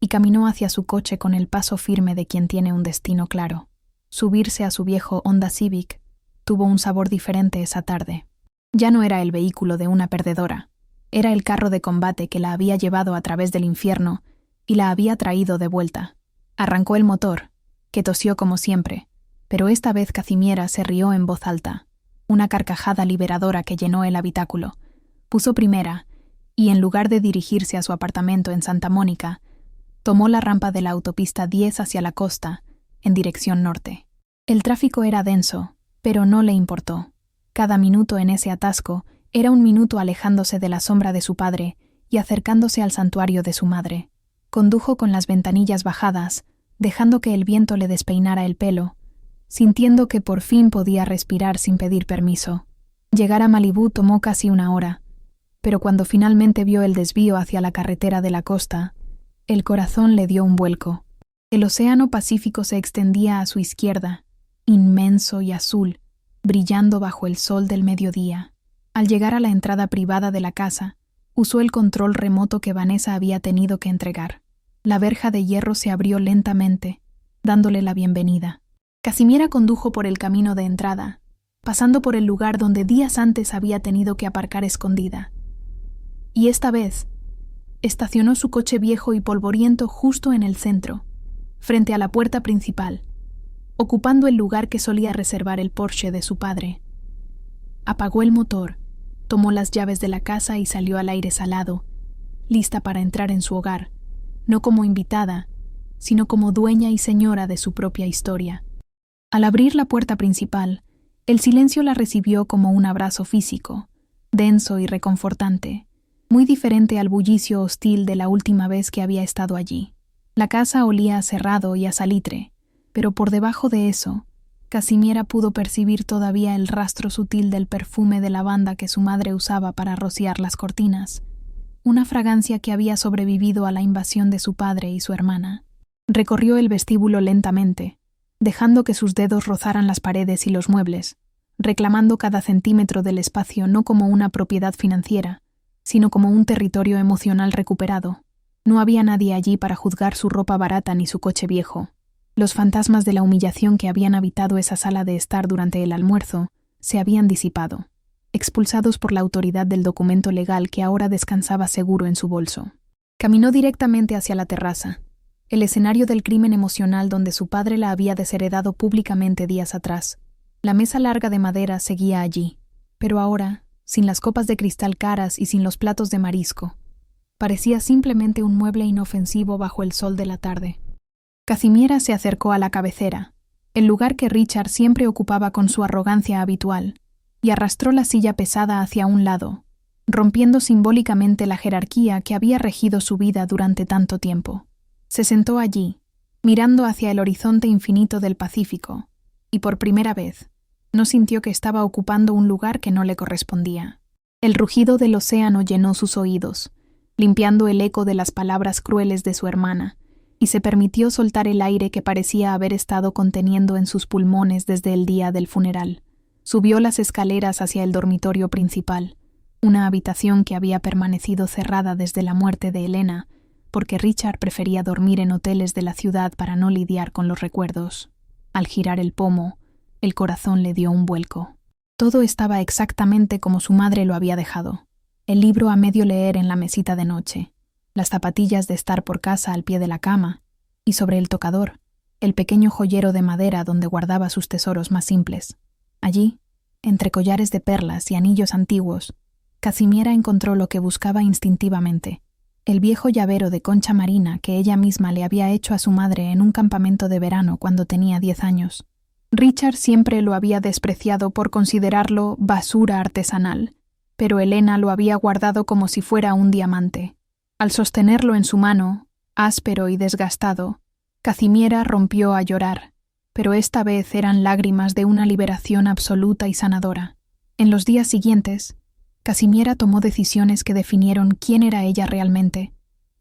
y caminó hacia su coche con el paso firme de quien tiene un destino claro. Subirse a su viejo Honda Civic tuvo un sabor diferente esa tarde. Ya no era el vehículo de una perdedora, era el carro de combate que la había llevado a través del infierno y la había traído de vuelta. Arrancó el motor, que tosió como siempre, pero esta vez Casimiera se rió en voz alta, una carcajada liberadora que llenó el habitáculo. Puso primera, y en lugar de dirigirse a su apartamento en Santa Mónica, tomó la rampa de la autopista 10 hacia la costa, en dirección norte. El tráfico era denso, pero no le importó. Cada minuto en ese atasco era un minuto alejándose de la sombra de su padre y acercándose al santuario de su madre. Condujo con las ventanillas bajadas, dejando que el viento le despeinara el pelo, sintiendo que por fin podía respirar sin pedir permiso. Llegar a Malibú tomó casi una hora, pero cuando finalmente vio el desvío hacia la carretera de la costa, el corazón le dio un vuelco. El océano Pacífico se extendía a su izquierda, inmenso y azul, brillando bajo el sol del mediodía. Al llegar a la entrada privada de la casa, usó el control remoto que Vanessa había tenido que entregar. La verja de hierro se abrió lentamente, dándole la bienvenida. Casimiera condujo por el camino de entrada, pasando por el lugar donde días antes había tenido que aparcar escondida. Y esta vez, estacionó su coche viejo y polvoriento justo en el centro, frente a la puerta principal, ocupando el lugar que solía reservar el Porsche de su padre. Apagó el motor, tomó las llaves de la casa y salió al aire salado, lista para entrar en su hogar, no como invitada, sino como dueña y señora de su propia historia. Al abrir la puerta principal, el silencio la recibió como un abrazo físico, denso y reconfortante, muy diferente al bullicio hostil de la última vez que había estado allí. La casa olía a cerrado y a salitre, pero por debajo de eso, Casimiera pudo percibir todavía el rastro sutil del perfume de lavanda que su madre usaba para rociar las cortinas, una fragancia que había sobrevivido a la invasión de su padre y su hermana. Recorrió el vestíbulo lentamente, dejando que sus dedos rozaran las paredes y los muebles, reclamando cada centímetro del espacio no como una propiedad financiera, sino como un territorio emocional recuperado. No había nadie allí para juzgar su ropa barata ni su coche viejo. Los fantasmas de la humillación que habían habitado esa sala de estar durante el almuerzo se habían disipado. expulsados por la autoridad del documento legal que ahora descansaba seguro en su bolso. Caminó directamente hacia la terraza, el escenario del crimen emocional donde su padre la había desheredado públicamente días atrás. La mesa larga de madera seguía allí, pero ahora, sin las copas de cristal caras y sin los platos de marisco, parecía simplemente un mueble inofensivo bajo el sol de la tarde. Kazimiera se acercó a la cabecera, el lugar que Richard siempre ocupaba con su arrogancia habitual, y arrastró la silla pesada hacia un lado, rompiendo simbólicamente la jerarquía que había regido su vida durante tanto tiempo. Se sentó allí, mirando hacia el horizonte infinito del Pacífico, y por primera vez, no sintió que estaba ocupando un lugar que no le correspondía. El rugido del océano llenó sus oídos, limpiando el eco de las palabras crueles de su hermana, y se permitió soltar el aire que parecía haber estado conteniendo en sus pulmones desde el día del funeral. Subió las escaleras hacia el dormitorio principal, una habitación que había permanecido cerrada desde la muerte de Elena, porque Richard prefería dormir en hoteles de la ciudad para no lidiar con los recuerdos. Al girar el pomo, el corazón le dio un vuelco. Todo estaba exactamente como su madre lo había dejado. El libro a medio leer en la mesita de noche, las zapatillas de estar por casa al pie de la cama, y sobre el tocador, el pequeño joyero de madera donde guardaba sus tesoros más simples. Allí, entre collares de perlas y anillos antiguos, Kazimiera encontró lo que buscaba instintivamente: el viejo llavero de concha marina que ella misma le había hecho a su madre en un campamento de verano cuando tenía 10 años. Richard siempre lo había despreciado por considerarlo basura artesanal, pero Elena lo había guardado como si fuera un diamante. Al sostenerlo en su mano, áspero y desgastado, Kazimiera rompió a llorar, pero esta vez eran lágrimas de una liberación absoluta y sanadora. En los días siguientes, Kazimiera tomó decisiones que definieron quién era ella realmente,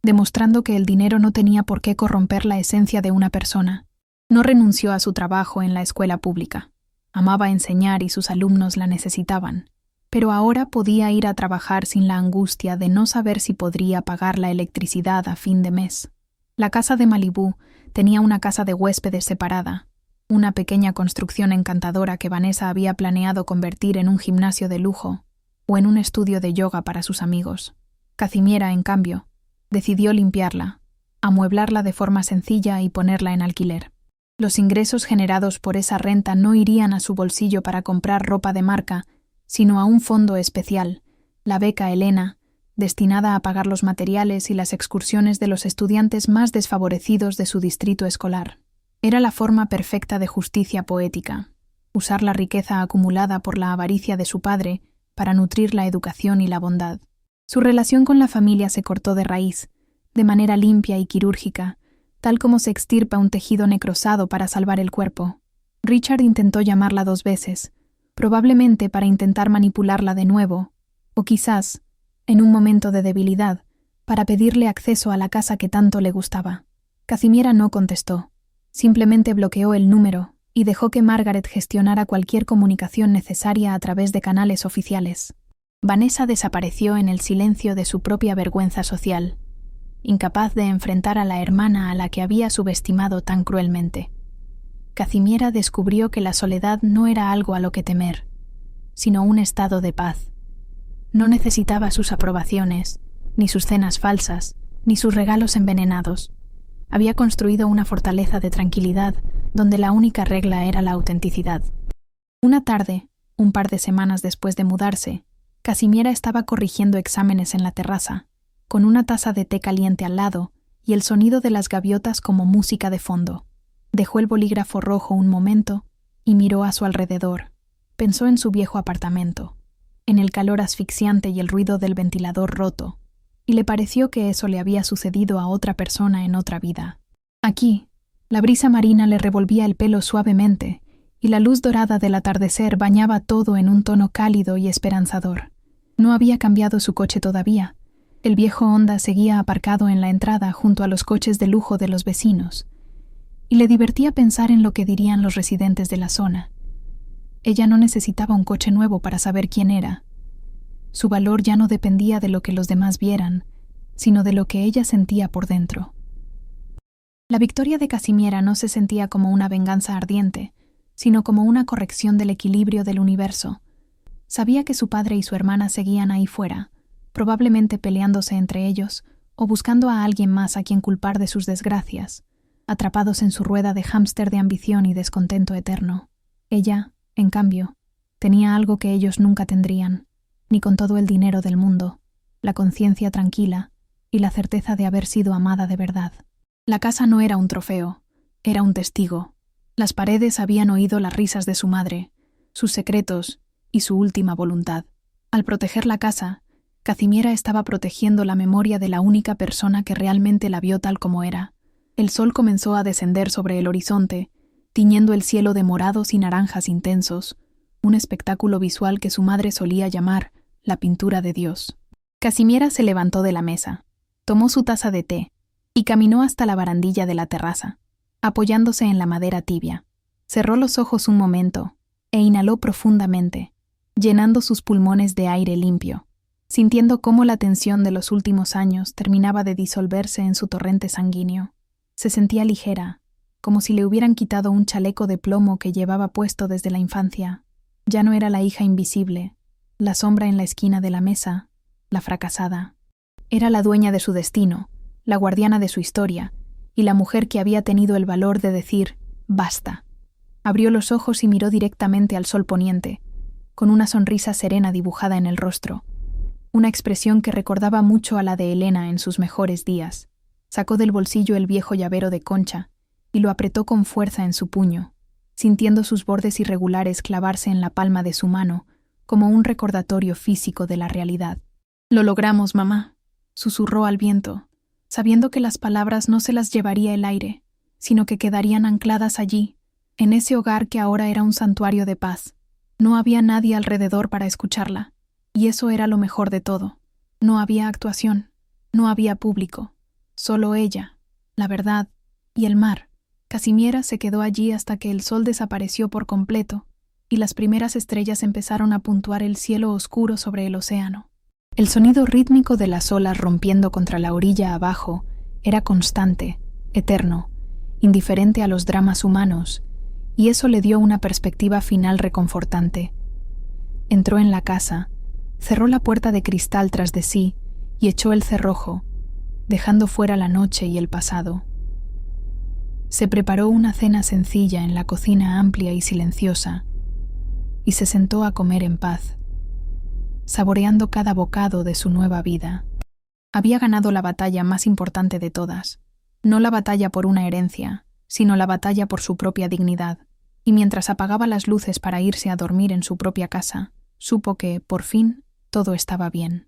demostrando que el dinero no tenía por qué corromper la esencia de una persona. No renunció a su trabajo en la escuela pública. Amaba enseñar y sus alumnos la necesitaban, pero ahora podía ir a trabajar sin la angustia de no saber si podría pagar la electricidad a fin de mes. La casa de Malibú tenía una casa de huéspedes separada, una pequeña construcción encantadora que Vanessa había planeado convertir en un gimnasio de lujo o en un estudio de yoga para sus amigos. Kazimiera, en cambio, decidió limpiarla, amueblarla de forma sencilla y ponerla en alquiler. Los ingresos generados por esa renta no irían a su bolsillo para comprar ropa de marca, sino a un fondo especial, la beca Elena, destinada a pagar los materiales y las excursiones de los estudiantes más desfavorecidos de su distrito escolar. Era la forma perfecta de justicia poética, usar la riqueza acumulada por la avaricia de su padre para nutrir la educación y la bondad. Su relación con la familia se cortó de raíz, de manera limpia y quirúrgica, tal como se extirpa un tejido necrosado para salvar el cuerpo. Richard intentó llamarla 2 veces, probablemente para intentar manipularla de nuevo, o quizás, en un momento de debilidad, para pedirle acceso a la casa que tanto le gustaba. Kazimiera no contestó, simplemente bloqueó el número y dejó que Margaret gestionara cualquier comunicación necesaria a través de canales oficiales. Vanessa desapareció en el silencio de su propia vergüenza social, incapaz de enfrentar a la hermana a la que había subestimado tan cruelmente. Kazimiera descubrió que la soledad no era algo a lo que temer, sino un estado de paz. No necesitaba sus aprobaciones, ni sus cenas falsas, ni sus regalos envenenados. Había construido una fortaleza de tranquilidad donde la única regla era la autenticidad. Una tarde, un par de semanas después de mudarse, Kazimiera estaba corrigiendo exámenes en la terraza, con una taza de té caliente al lado y el sonido de las gaviotas como música de fondo. Dejó el bolígrafo rojo un momento y miró a su alrededor. Pensó en su viejo apartamento, en el calor asfixiante y el ruido del ventilador roto, y le pareció que eso le había sucedido a otra persona en otra vida. Aquí, la brisa marina le revolvía el pelo suavemente, y la luz dorada del atardecer bañaba todo en un tono cálido y esperanzador. No había cambiado su coche todavía. El viejo Honda seguía aparcado en la entrada junto a los coches de lujo de los vecinos, y le divertía pensar en lo que dirían los residentes de la zona. Ella no necesitaba un coche nuevo para saber quién era. Su valor ya no dependía de lo que los demás vieran, sino de lo que ella sentía por dentro. La victoria de Kazimiera no se sentía como una venganza ardiente, sino como una corrección del equilibrio del universo. Sabía que su padre y su hermana seguían ahí fuera, probablemente peleándose entre ellos o buscando a alguien más a quien culpar de sus desgracias, atrapados en su rueda de hámster de ambición y descontento eterno. Ella, en cambio, tenía algo que ellos nunca tendrían, ni con todo el dinero del mundo, la conciencia tranquila y la certeza de haber sido amada de verdad. La casa no era un trofeo, era un testigo. Las paredes habían oído las risas de su madre, sus secretos y su última voluntad. Al proteger la casa, Cazimiera estaba protegiendo la memoria de la única persona que realmente la vio tal como era. El sol comenzó a descender sobre el horizonte, tiñendo el cielo de morados y naranjas intensos, un espectáculo visual que su madre solía llamar la pintura de Dios. Cazimiera se levantó de la mesa, tomó su taza de té y caminó hasta la barandilla de la terraza, apoyándose en la madera tibia. Cerró los ojos un momento e inhaló profundamente, llenando sus pulmones de aire limpio, sintiendo cómo la tensión de los últimos años terminaba de disolverse en su torrente sanguíneo. Se sentía ligera, como si le hubieran quitado un chaleco de plomo que llevaba puesto desde la infancia. Ya no era la hija invisible, la sombra en la esquina de la mesa, la fracasada. Era la dueña de su destino, la guardiana de su historia, y la mujer que había tenido el valor de decir «basta». Abrió los ojos y miró directamente al sol poniente, con una sonrisa serena dibujada en el rostro, una expresión que recordaba mucho a la de Elena en sus mejores días. Sacó del bolsillo el viejo llavero de concha y lo apretó con fuerza en su puño, sintiendo sus bordes irregulares clavarse en la palma de su mano como un recordatorio físico de la realidad. «Lo logramos, mamá», susurró al viento, sabiendo que las palabras no se las llevaría el aire, sino que quedarían ancladas allí, en ese hogar que ahora era un santuario de paz. No había nadie alrededor para escucharla, y eso era lo mejor de todo. No había actuación, no había público, solo ella, la verdad y el mar. Cazimiera se quedó allí hasta que el sol desapareció por completo y las primeras estrellas empezaron a puntuar el cielo oscuro sobre el océano. El sonido rítmico de las olas rompiendo contra la orilla abajo era constante, eterno, indiferente a los dramas humanos, y eso le dio una perspectiva final reconfortante. Entró en la casa, cerró la puerta de cristal tras de sí y echó el cerrojo, dejando fuera la noche y el pasado. Se preparó una cena sencilla en la cocina amplia y silenciosa y se sentó a comer en paz, saboreando cada bocado de su nueva vida. Había ganado la batalla más importante de todas, no la batalla por una herencia, sino la batalla por su propia dignidad, y mientras apagaba las luces para irse a dormir en su propia casa, supo que, por fin, todo estaba bien.